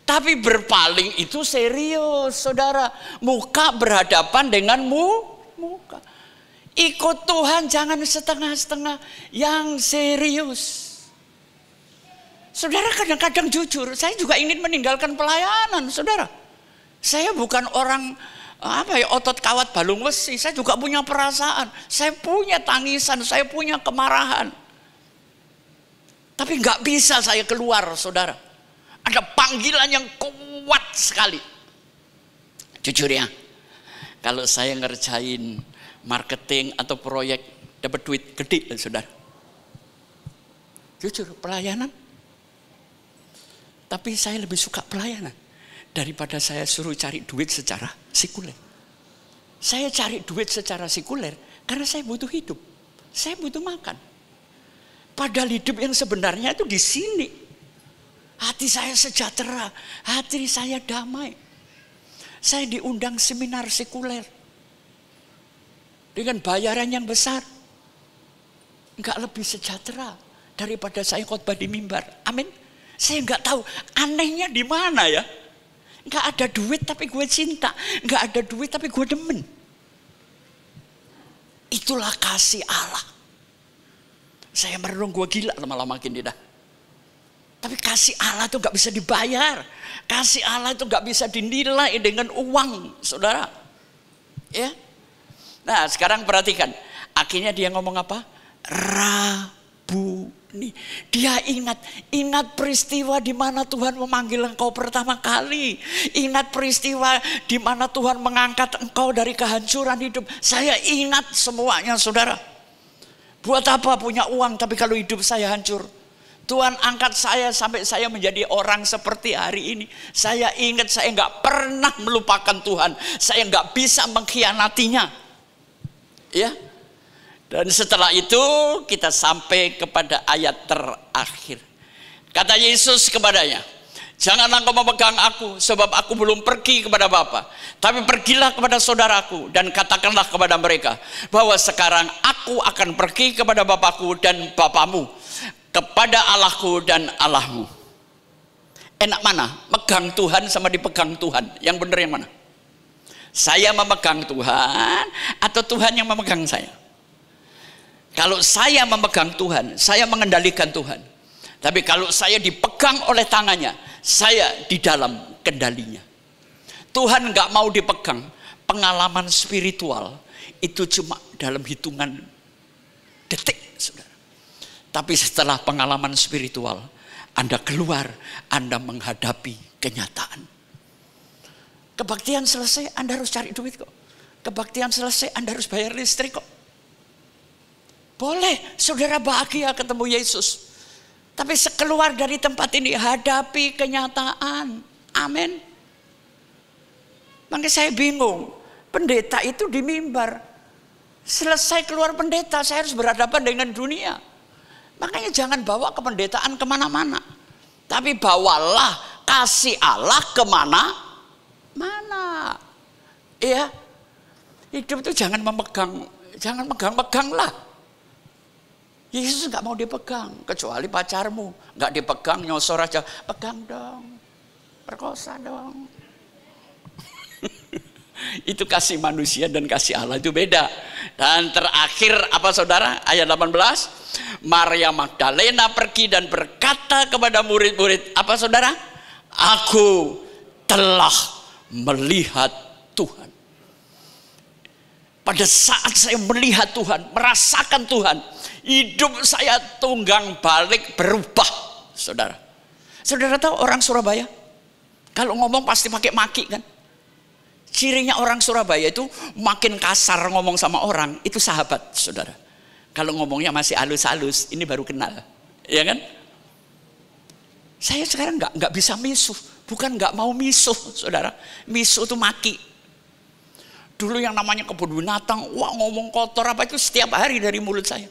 Tapi berpaling itu serius, saudara. Muka berhadapan dengan muka. Ikut Tuhan jangan setengah-setengah, yang serius. Saudara, kadang-kadang jujur, saya juga ingin meninggalkan pelayanan, saudara. Saya bukan orang otot kawat balung besi. Saya juga punya perasaan, saya punya tangisan, saya punya kemarahan. Tapi nggak bisa saya keluar, saudara. Ada panggilan yang kuat sekali. Jujur ya, kalau saya ngerjain marketing atau proyek dapat duit gede, saudara. Jujur, pelayanan. Tapi saya lebih suka pelayanan daripada saya suruh cari duit secara sekuler. Saya cari duit secara sekuler karena saya butuh hidup. Saya butuh makan. Padahal hidup yang sebenarnya itu di sini. Hati saya sejahtera, hati saya damai. Saya diundang seminar sekuler dengan bayaran yang besar. Enggak lebih sejahtera daripada saya khotbah di mimbar. Amin. Saya nggak tahu anehnya di mana ya. Nggak ada duit tapi gue cinta. Nggak ada duit tapi gue demen. Itulah kasih Allah. Saya merenung, gue gila lama-lama makin tidak. Tapi kasih Allah itu nggak bisa dibayar. Kasih Allah itu nggak bisa dinilai dengan uang, saudara. Ya. Nah, sekarang perhatikan. Akhirnya dia ngomong apa? Rabu. Dia ingat peristiwa di mana Tuhan memanggil engkau pertama kali. Ingat peristiwa di mana Tuhan mengangkat engkau dari kehancuran hidup. Saya ingat semuanya, saudara. Buat apa punya uang tapi kalau hidup saya hancur? Tuhan angkat saya sampai saya menjadi orang seperti hari ini. Saya ingat saya nggak pernah melupakan Tuhan. Saya nggak bisa mengkhianatinya. Ya. Dan setelah itu kita sampai kepada ayat terakhir. Kata Yesus kepadanya, janganlah engkau memegang aku, sebab aku belum pergi kepada Bapa. Tapi pergilah kepada saudaraku dan katakanlah kepada mereka bahwa sekarang aku akan pergi kepada Bapakku dan Bapamu, kepada Allahku dan Allahmu. Enak mana? Megang Tuhan sama dipegang Tuhan? Yang benar yang mana? Saya memegang Tuhan atau Tuhan yang memegang saya? Kalau saya memegang Tuhan, saya mengendalikan Tuhan. Tapi kalau saya dipegang oleh tangannya, saya di dalam kendalinya. Tuhan nggak mau dipegang. Pengalaman spiritual itu cuma dalam hitungan detik, saudara. Tapi setelah pengalaman spiritual, Anda keluar, Anda menghadapi kenyataan. Kebaktian selesai, Anda harus cari duit kok. Kebaktian selesai, Anda harus bayar listrik kok. Boleh saudara bahagia ketemu Yesus. Tapi sekeluar dari tempat ini hadapi kenyataan. Amin. Makanya saya bingung. Pendeta itu di mimbar. Selesai keluar pendeta saya harus berhadapan dengan dunia. Makanya jangan bawa kependetaan kemana-mana. Tapi bawalah kasih Allah kemana-mana. Iya. Hidup itu jangan memegang lah. Yesus nggak mau dipegang, kecuali pacarmu nggak dipegang, nyosor aja, pegang dong, perkosa dong. Itu kasih manusia dan kasih Allah itu beda. Dan terakhir apa saudara? Ayat 18, Maria Magdalena pergi dan berkata kepada murid-murid, apa saudara? Aku telah melihat Tuhan. pada saat saya melihat Tuhan, merasakan Tuhan, hidup saya tunggang balik berubah, saudara. Saudara tahu orang Surabaya kalau ngomong pasti pakai maki kan? Cirinya orang Surabaya itu makin kasar ngomong sama orang, itu sahabat, saudara. Kalau ngomongnya masih halus-halus, ini baru kenal, ya kan? Saya sekarang nggak bisa misuh, bukan nggak mau misuh, saudara. Misuh itu maki. Dulu yang namanya kebun binatang, wah ngomong kotor apa itu setiap hari dari mulut saya.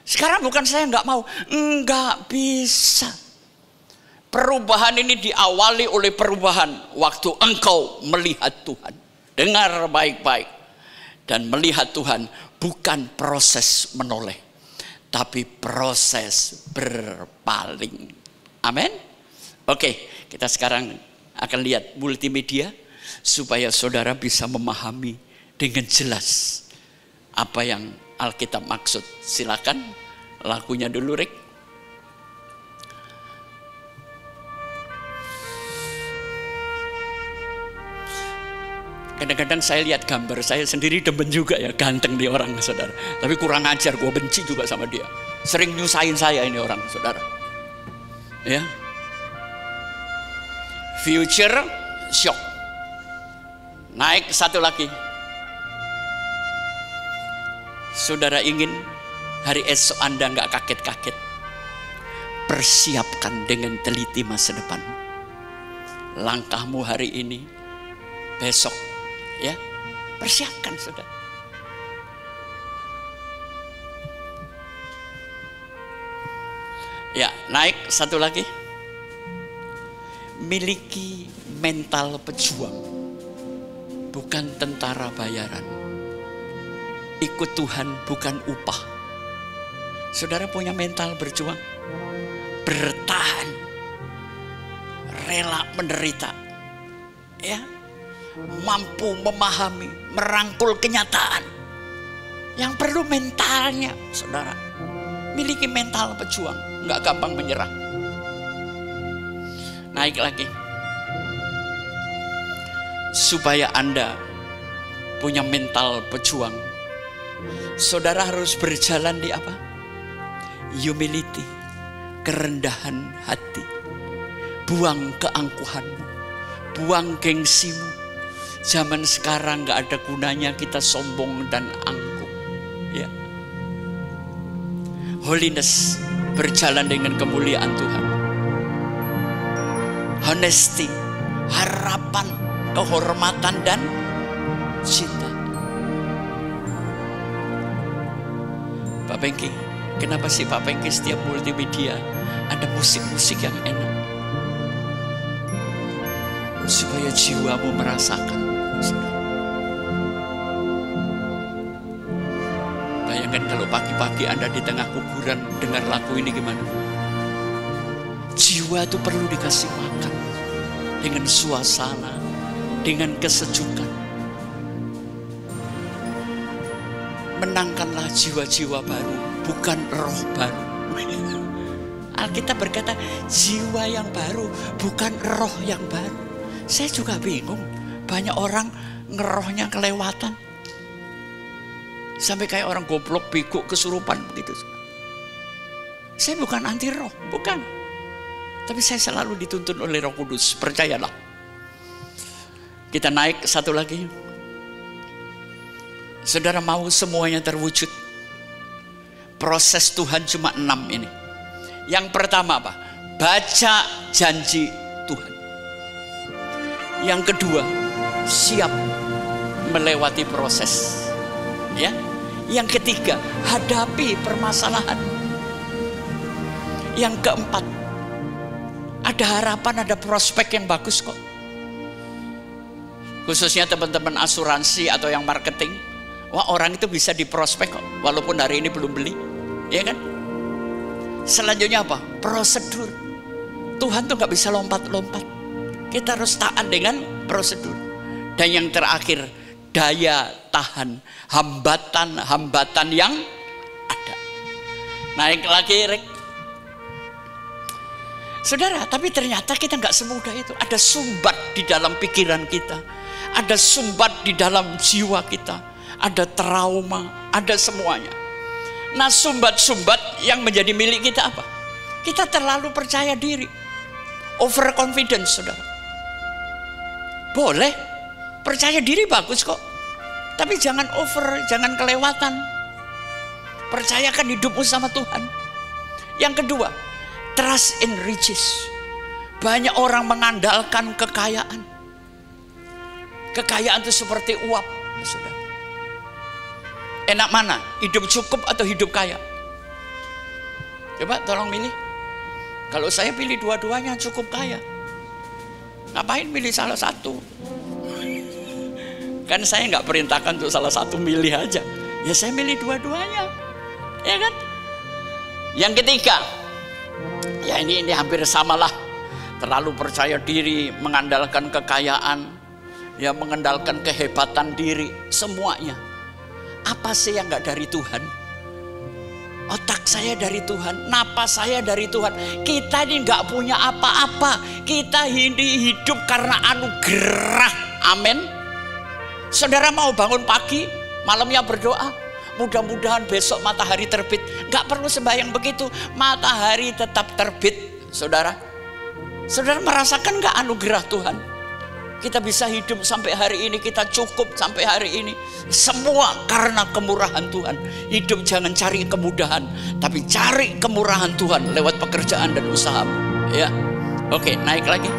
Sekarang bukan saya nggak mau, nggak bisa. Perubahan ini diawali oleh perubahan waktu engkau melihat Tuhan. Dengar baik-baik. Dan melihat Tuhan bukan proses menoleh, tapi proses berpaling. Amin. Oke, kita sekarang akan lihat multimedia supaya saudara bisa memahami dengan jelas apa yang Alkitab maksud. Silakan lagunya dulu, Rick. Kadang-kadang saya lihat gambar saya sendiri demen juga ya, ganteng dia orang, saudara. Tapi kurang ajar, gue benci juga sama dia. Sering nyusahin saya ini orang, saudara. Ya. Future shock. Naik satu lagi. Saudara ingin hari esok Anda nggak kaget-kaget. Persiapkan dengan teliti masa depan. Langkahmu hari ini, besok, ya, persiapkan, saudara. Ya, naik satu lagi. Miliki mental pejuang, bukan tentara bayaran. Ikut Tuhan bukan upah. Saudara punya mental berjuang, bertahan, rela menderita, ya, mampu memahami, merangkul kenyataan. Yang perlu mentalnya, saudara. Miliki mental pejuang, nggak gampang menyerah. Naik lagi. Supaya Anda punya mental pejuang, saudara harus berjalan di apa? Humility, kerendahan hati. Buang keangkuhanmu, buang gengsimu. Zaman sekarang gak ada gunanya kita sombong dan angkuh, ya. Holiness, berjalan dengan kemuliaan Tuhan. Honesty, harapan, kehormatan dan cinta. Pak Pengki, kenapa sih Pak Pengki setiap multimedia ada musik-musik yang enak? Supaya jiwamu merasakan. Bayangkan kalau pagi-pagi Anda di tengah kuburan dengar lagu ini gimana? Jiwa itu perlu dikasih makan dengan suasana, dengan kesejukan. Menangkanlah jiwa-jiwa baru, bukan roh baru. Alkitab berkata jiwa yang baru, bukan roh yang baru. Saya juga bingung, banyak orang ngerohnya kelewatan. Sampai kayak orang goblok, bego, kesurupan begitu. Saya bukan anti roh, bukan. Tapi saya selalu dituntun oleh Roh Kudus, percayalah. Kita naik satu lagi. Saudara mau semuanya terwujud. Proses Tuhan cuma 6 ini. Yang pertama apa? Baca janji Tuhan. Yang kedua, siap melewati proses. Ya. Yang ketiga, hadapi permasalahan. Yang keempat, ada harapan, ada prospek yang bagus kok. Khususnya teman-teman asuransi atau yang marketing. Wah, orang itu bisa diprospek kok, walaupun hari ini belum beli, ya kan? Selanjutnya apa? Prosedur. Tuhan tuh nggak bisa lompat-lompat. Kita harus taat dengan prosedur. Dan yang terakhir, daya tahan hambatan-hambatan yang ada. Naik lagi, Rick. Saudara, tapi ternyata kita nggak semudah itu. Ada sumbat di dalam pikiran kita, ada sumbat di dalam jiwa kita, ada trauma, ada semuanya. Nah, sumbat-sumbat yang menjadi milik kita apa? Kita terlalu percaya diri, overconfidence, saudara. Boleh, percaya diri bagus kok, tapi jangan over, jangan kelewatan. Percayakan hidupmu sama Tuhan. Yang kedua, trust in riches. Banyak orang mengandalkan kekayaan. Kekayaan itu seperti uap, saudara. Enak mana? Hidup cukup atau hidup kaya? Coba tolong milih. Kalau saya pilih dua-duanya, cukup kaya. Ngapain milih salah satu? Kan saya nggak perintahkan untuk salah satu, milih aja. Ya saya milih dua-duanya, ya kan? Yang ketiga, ya ini hampir samalah. Terlalu percaya diri, mengandalkan kekayaan, ya mengandalkan kehebatan diri, semuanya. Apa sih yang nggak dari Tuhan? Otak saya dari Tuhan, napas saya dari Tuhan. Kita ini nggak punya apa-apa. Kita hidup karena anugerah. Amin. Saudara mau bangun pagi, malamnya berdoa, mudah-mudahan besok matahari terbit. Nggak perlu sembahyang begitu, matahari tetap terbit. Saudara merasakan nggak anugerah Tuhan? Kita bisa hidup sampai hari ini, kita cukup sampai hari ini. Semua karena kemurahan Tuhan. Hidup jangan cari kemudahan, tapi cari kemurahan Tuhan lewat pekerjaan dan usahamu. Ya, oke, naik lagi.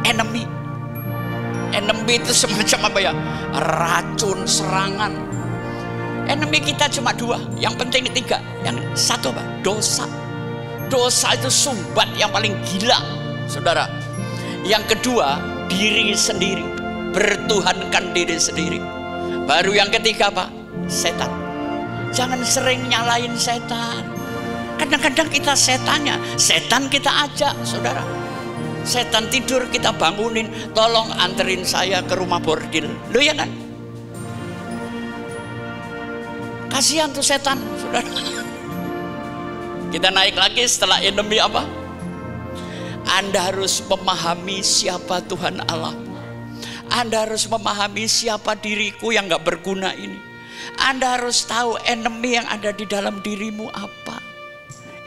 Enemy itu semacam apa ya? Racun, serangan. Enemy kita cuma dua, yang penting tiga. Yang satu apa? Dosa. Dosa itu sumbat yang paling gila, saudara. Yang kedua, diri sendiri, bertuhankan diri sendiri. Baru yang ketiga apa? Setan. Jangan sering nyalain setan. Kadang-kadang kita setannya, setan kita ajak, saudara. Setan tidur kita bangunin, tolong anterin saya ke rumah bordil. Loh ya kan? Kasihan tuh setan, saudara. Kita naik lagi setelah enemy apa? Anda harus memahami siapa Tuhan Allah. Anda harus memahami siapa diriku yang gak berguna ini. Anda harus tahu enemy yang ada di dalam dirimu apa.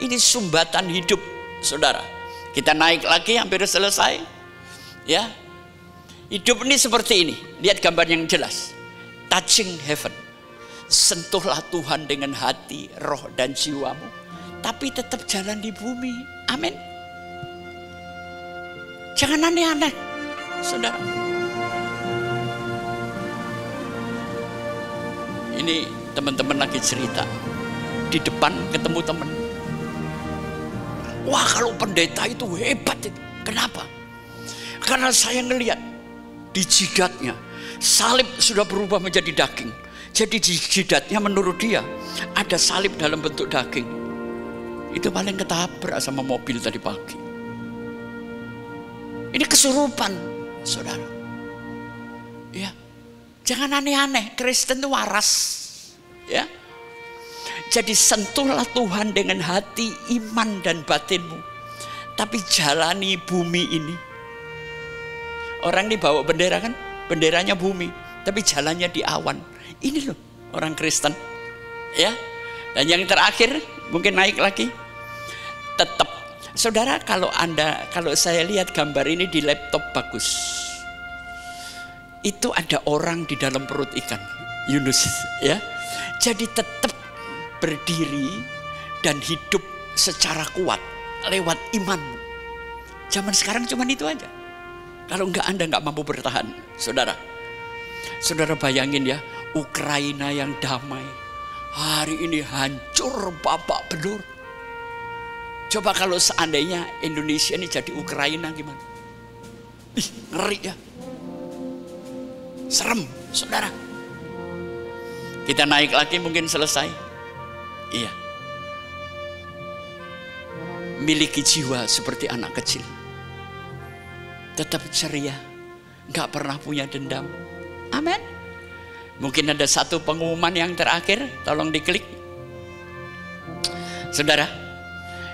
Ini sumbatan hidup, saudara. Kita naik lagi, hampir selesai. Ya, hidup ini seperti ini. Lihat gambar yang jelas. Touching heaven. Sentuhlah Tuhan dengan hati, roh dan jiwamu, tapi tetap jalan di bumi. Amin. Jangan aneh-aneh, saudara. Ini teman-teman lagi cerita, di depan ketemu teman. Wah, kalau pendeta itu hebat itu. Kenapa? Karena saya ngelihat di jidatnya salib sudah berubah menjadi daging. Jadi di jidatnya menurut dia ada salib dalam bentuk daging. Itu paling ketabrak sama mobil tadi pagi. Ini kesurupan, saudara. Ya, jangan aneh-aneh. Kristen itu waras. Ya, jadi sentuhlah Tuhan dengan hati, iman dan batinmu, tapi jalani bumi ini. Orang ini bawa bendera kan, benderanya bumi, tapi jalannya di awan. Ini loh orang Kristen. Ya, dan yang terakhir mungkin naik lagi. Tetap. Saudara, kalau saya lihat gambar ini di laptop bagus, itu ada orang di dalam perut ikan Yunus, ya. Jadi tetap berdiri dan hidup secara kuat lewat iman. Zaman sekarang cuma itu aja. Kalau enggak, Anda enggak mampu bertahan, saudara. Saudara bayangin ya, Ukraina yang damai hari ini hancur babak belur. Coba kalau seandainya Indonesia ini jadi Ukraina gimana? Ih, ngeri ya. Serem, saudara. Kita naik lagi mungkin selesai. Iya. Miliki jiwa seperti anak kecil. Tetap ceria. Gak pernah punya dendam. Amin. Mungkin ada satu pengumuman yang terakhir. Tolong diklik. Saudara,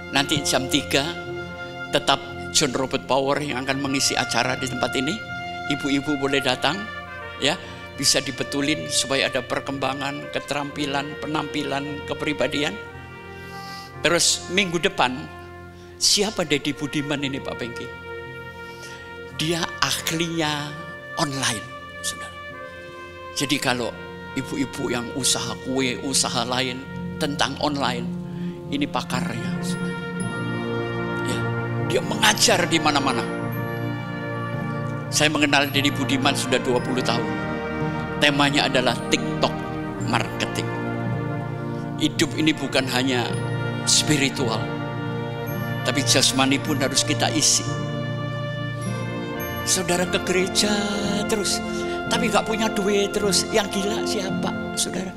nanti jam 3 tetap John Robert Power yang akan mengisi acara di tempat ini. Ibu-ibu boleh datang, ya. bisa dibetulin supaya ada perkembangan, keterampilan, penampilan, kepribadian. Terus minggu depan, siapa Dedi Budiman ini Pak Pengki? Dia ahlinya online, saudara. Jadi kalau ibu-ibu yang usaha kue, usaha lain tentang online, ini pakarnya, saudara. Ya, dia mengajar di mana-mana. Saya mengenal Dedi Budiman sudah 20 tahun. Temanya adalah TikTok marketing. Hidup ini bukan hanya spiritual, tapi jasmani pun harus kita isi. Saudara ke gereja terus, tapi gak punya duit terus. Yang gila siapa, saudara?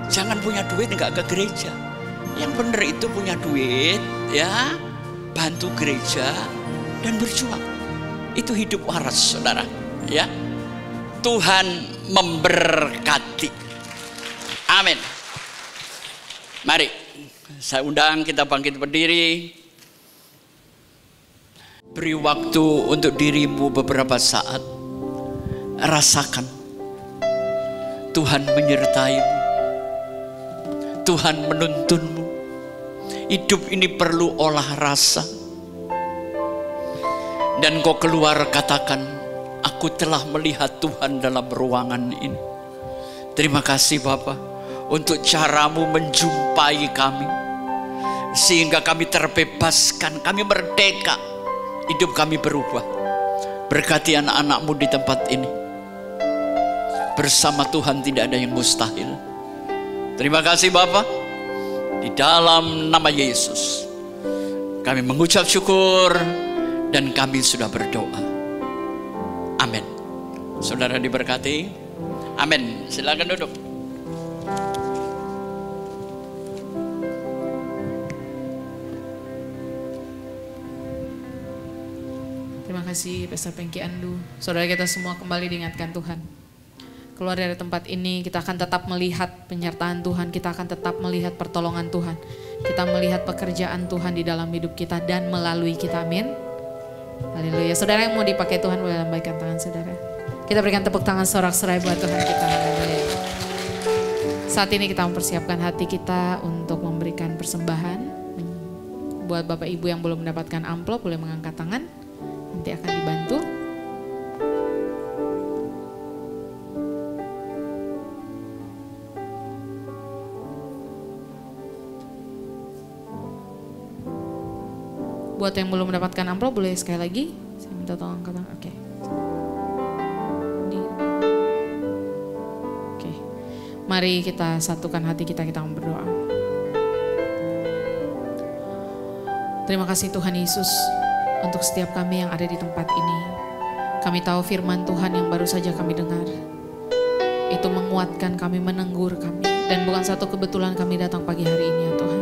Jangan punya duit gak ke gereja. Yang benar itu punya duit, ya, bantu gereja dan berjuang. Itu hidup waras, saudara, ya. Tuhan memberkati. Amin. Mari saya undang kita bangkit berdiri. Beri waktu untuk dirimu beberapa saat. Rasakan Tuhan menyertaimu, Tuhan menuntunmu. Hidup ini perlu olah rasa. Dan kau keluar katakan, aku telah melihat Tuhan dalam ruangan ini. Terima kasih Bapa untuk caramu menjumpai kami, sehingga kami terbebaskan, kami merdeka, hidup kami berubah. Berkati anak-anakmu di tempat ini. Bersama Tuhan tidak ada yang mustahil. Terima kasih Bapa. Di dalam nama Yesus kami mengucap syukur dan kami sudah berdoa. Amin. Saudara diberkati. Amin. Silakan duduk. Terima kasih Pastor Pengki Andu. Saudara kita semua kembali diingatkan Tuhan. Keluar dari tempat ini kita akan tetap melihat penyertaan Tuhan. Kita akan tetap melihat pertolongan Tuhan. Kita melihat pekerjaan Tuhan di dalam hidup kita dan melalui kita. Amin. Haleluya. Saudara yang mau dipakai Tuhan boleh lambaikan tangan saudara. Kita berikan tepuk tangan sorak-sorai buat Tuhan kita. Haleluya. Saat ini kita mempersiapkan hati kita untuk memberikan persembahan. Buat Bapak Ibu yang belum mendapatkan amplop boleh mengangkat tangan. Nanti akan dibantu. Buat yang belum mendapatkan amplop boleh sekali lagi. Saya minta tolong angkat tangan. Oke. Oke. Mari kita satukan hati kita berdoa. Terima kasih Tuhan Yesus untuk setiap kami yang ada di tempat ini. Kami tahu firman Tuhan yang baru saja kami dengar. Itu menguatkan kami, menenggur kami. Dan bukan satu kebetulan kami datang pagi hari ini ya Tuhan.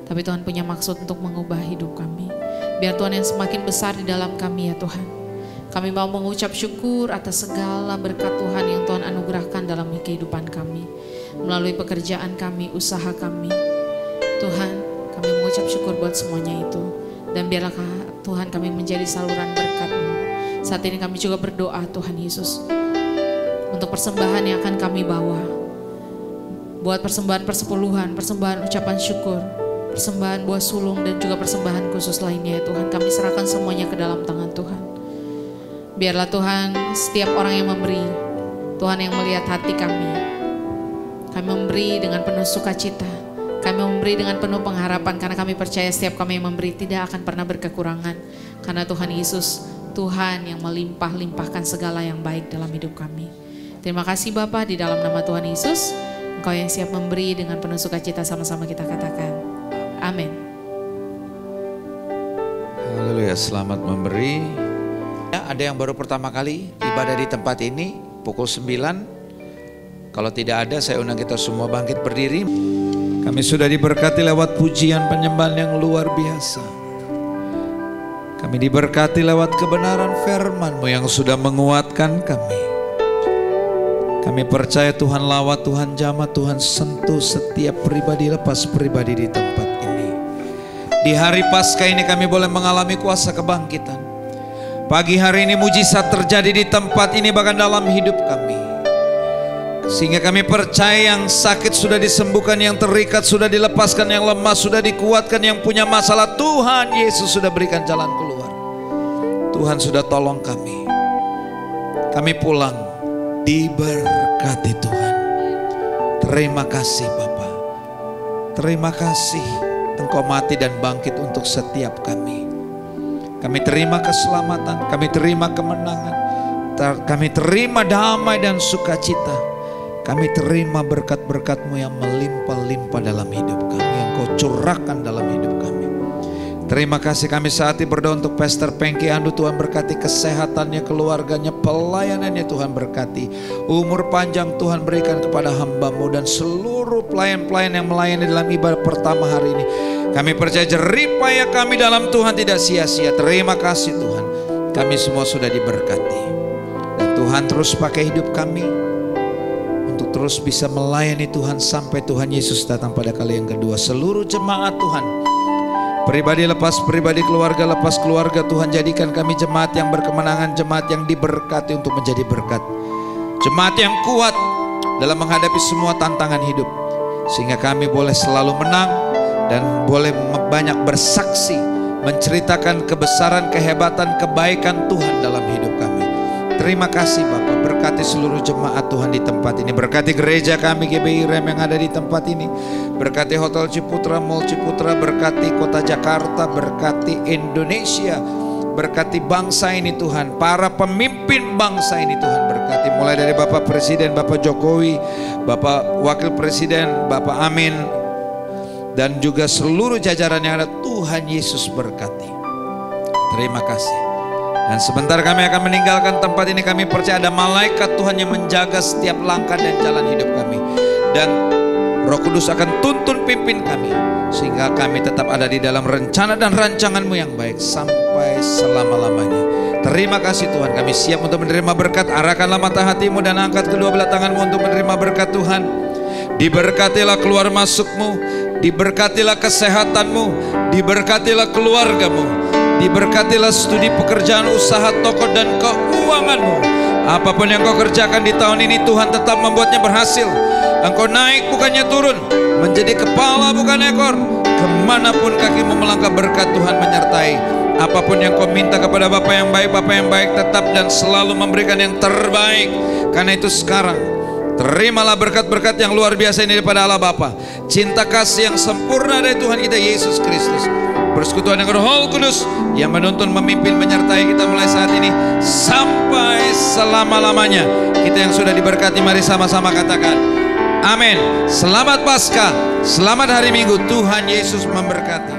Tapi Tuhan punya maksud untuk mengubah hidup kami. Biar Tuhan yang semakin besar di dalam kami ya Tuhan. Kami mau mengucap syukur atas segala berkat Tuhan yang Tuhan anugerahkan dalam kehidupan kami. Melalui pekerjaan kami, usaha kami. Tuhan, kami mengucap syukur buat semuanya itu. Dan biarlah Tuhan kami menjadi saluran berkat-Mu. Saat ini kami juga berdoa Tuhan Yesus. Untuk persembahan yang akan kami bawa. Buat persembahan persepuluhan, persembahan ucapan syukur. Persembahan buah sulung dan juga persembahan khusus lainnya ya Tuhan. Kami serahkan semuanya ke dalam tangan Tuhan. Biarlah Tuhan setiap orang yang memberi, Tuhan yang melihat hati kami. Kami memberi dengan penuh sukacita. Kami memberi dengan penuh pengharapan karena kami percaya setiap kami yang memberi tidak akan pernah berkekurangan. Karena Tuhan Yesus, Tuhan yang melimpah-limpahkan segala yang baik dalam hidup kami. Terima kasih Bapa, di dalam nama Tuhan Yesus, Engkau yang siap memberi dengan penuh sukacita, sama-sama kita katakan. Amin. Haleluya, selamat memberi. Ya, ada yang baru pertama kali ibadah di tempat ini pukul 9. Kalau tidak ada, saya undang kita semua bangkit berdiri. Kami sudah diberkati lewat pujian penyembahan yang luar biasa. Kami diberkati lewat kebenaran firman-Mu yang sudah menguatkan kami. Kami percaya Tuhan lawat, Tuhan jamah, Tuhan sentuh setiap pribadi, lepas pribadi di tempat ini. Di hari Paskah ini kami boleh mengalami kuasa kebangkitan. Pagi hari ini mujizat terjadi di tempat ini bahkan dalam hidup kami. Sehingga kami percaya yang sakit sudah disembuhkan, yang terikat sudah dilepaskan, yang lemah sudah dikuatkan, yang punya masalah Tuhan Yesus sudah berikan jalan keluar. Tuhan sudah tolong kami. Kami pulang diberkati Tuhan. Terima kasih Bapa. Terima kasih Engkau mati dan bangkit untuk setiap kami. Kami terima keselamatan, kami terima kemenangan, kami terima damai dan sukacita. Kami terima berkat-berkat-Mu yang melimpah-limpah dalam hidup kami, yang Kau curahkan dalam hidup kami. Terima kasih, kami saat ini berdoa untuk Pastor Pengki Andu. Tuhan berkati kesehatannya, keluarganya, pelayanannya. Tuhan berkati umur panjang Tuhan berikan kepada hamba-Mu dan seluruh pelayan-pelayan yang melayani dalam ibadah pertama hari ini. Kami percaya jeripaya kami dalam Tuhan tidak sia-sia. Terima kasih Tuhan, kami semua sudah diberkati. Dan Tuhan terus pakai hidup kami untuk terus bisa melayani Tuhan sampai Tuhan Yesus datang pada kali yang kedua. Seluruh jemaat Tuhan, pribadi lepas pribadi, keluarga lepas keluarga, Tuhan jadikan kami jemaat yang berkemenangan, jemaat yang diberkati untuk menjadi berkat, jemaat yang kuat dalam menghadapi semua tantangan hidup, sehingga kami boleh selalu menang dan boleh banyak bersaksi, menceritakan kebesaran, kehebatan, kebaikan Tuhan dalam hidup kami. Terima kasih Bapak, berkati seluruh jemaat Tuhan di tempat ini. Berkati gereja kami GBI Rem yang ada di tempat ini. Berkati Hotel Ciputra, Mall Ciputra. Berkati kota Jakarta, berkati Indonesia. Berkati bangsa ini Tuhan, para pemimpin bangsa ini Tuhan berkati. Mulai dari Bapak Presiden, Bapak Jokowi, Bapak Wakil Presiden, Bapak Amin, dan juga seluruh jajaran yang ada. Tuhan Yesus berkati. Terima kasih. Dan sebentar kami akan meninggalkan tempat ini. Kami percaya ada malaikat Tuhan yang menjaga setiap langkah dan jalan hidup kami. Dan Roh Kudus akan tuntun pimpin kami, sehingga kami tetap ada di dalam rencana dan rancangan-Mu yang baik sampai selama-lamanya. Terima kasih Tuhan, kami siap untuk menerima berkat. Arahkanlah mata hatimu dan angkat kedua belah tanganmu untuk menerima berkat Tuhan. Diberkatilah keluar masukmu, diberkatilah kesehatanmu, diberkatilah keluargamu, diberkatilah studi pekerjaan, usaha, toko dan keuanganmu. Apapun yang kau kerjakan di tahun ini, Tuhan tetap membuatnya berhasil. Engkau naik bukannya turun, menjadi kepala bukan ekor. Kemanapun kakimu melangkah, berkat Tuhan menyertai. Apapun yang kau minta kepada Bapa yang baik, Bapa yang baik tetap dan selalu memberikan yang terbaik. Karena itu sekarang terimalah berkat-berkat yang luar biasa ini daripada Allah Bapa, cinta kasih yang sempurna dari Tuhan kita Yesus Kristus, persekutuan dengan Roh Kudus yang menuntun, memimpin, menyertai kita mulai saat ini sampai selama-lamanya. Kita yang sudah diberkati, mari sama-sama katakan amin. Selamat Paskah, selamat hari Minggu. Tuhan Yesus memberkati.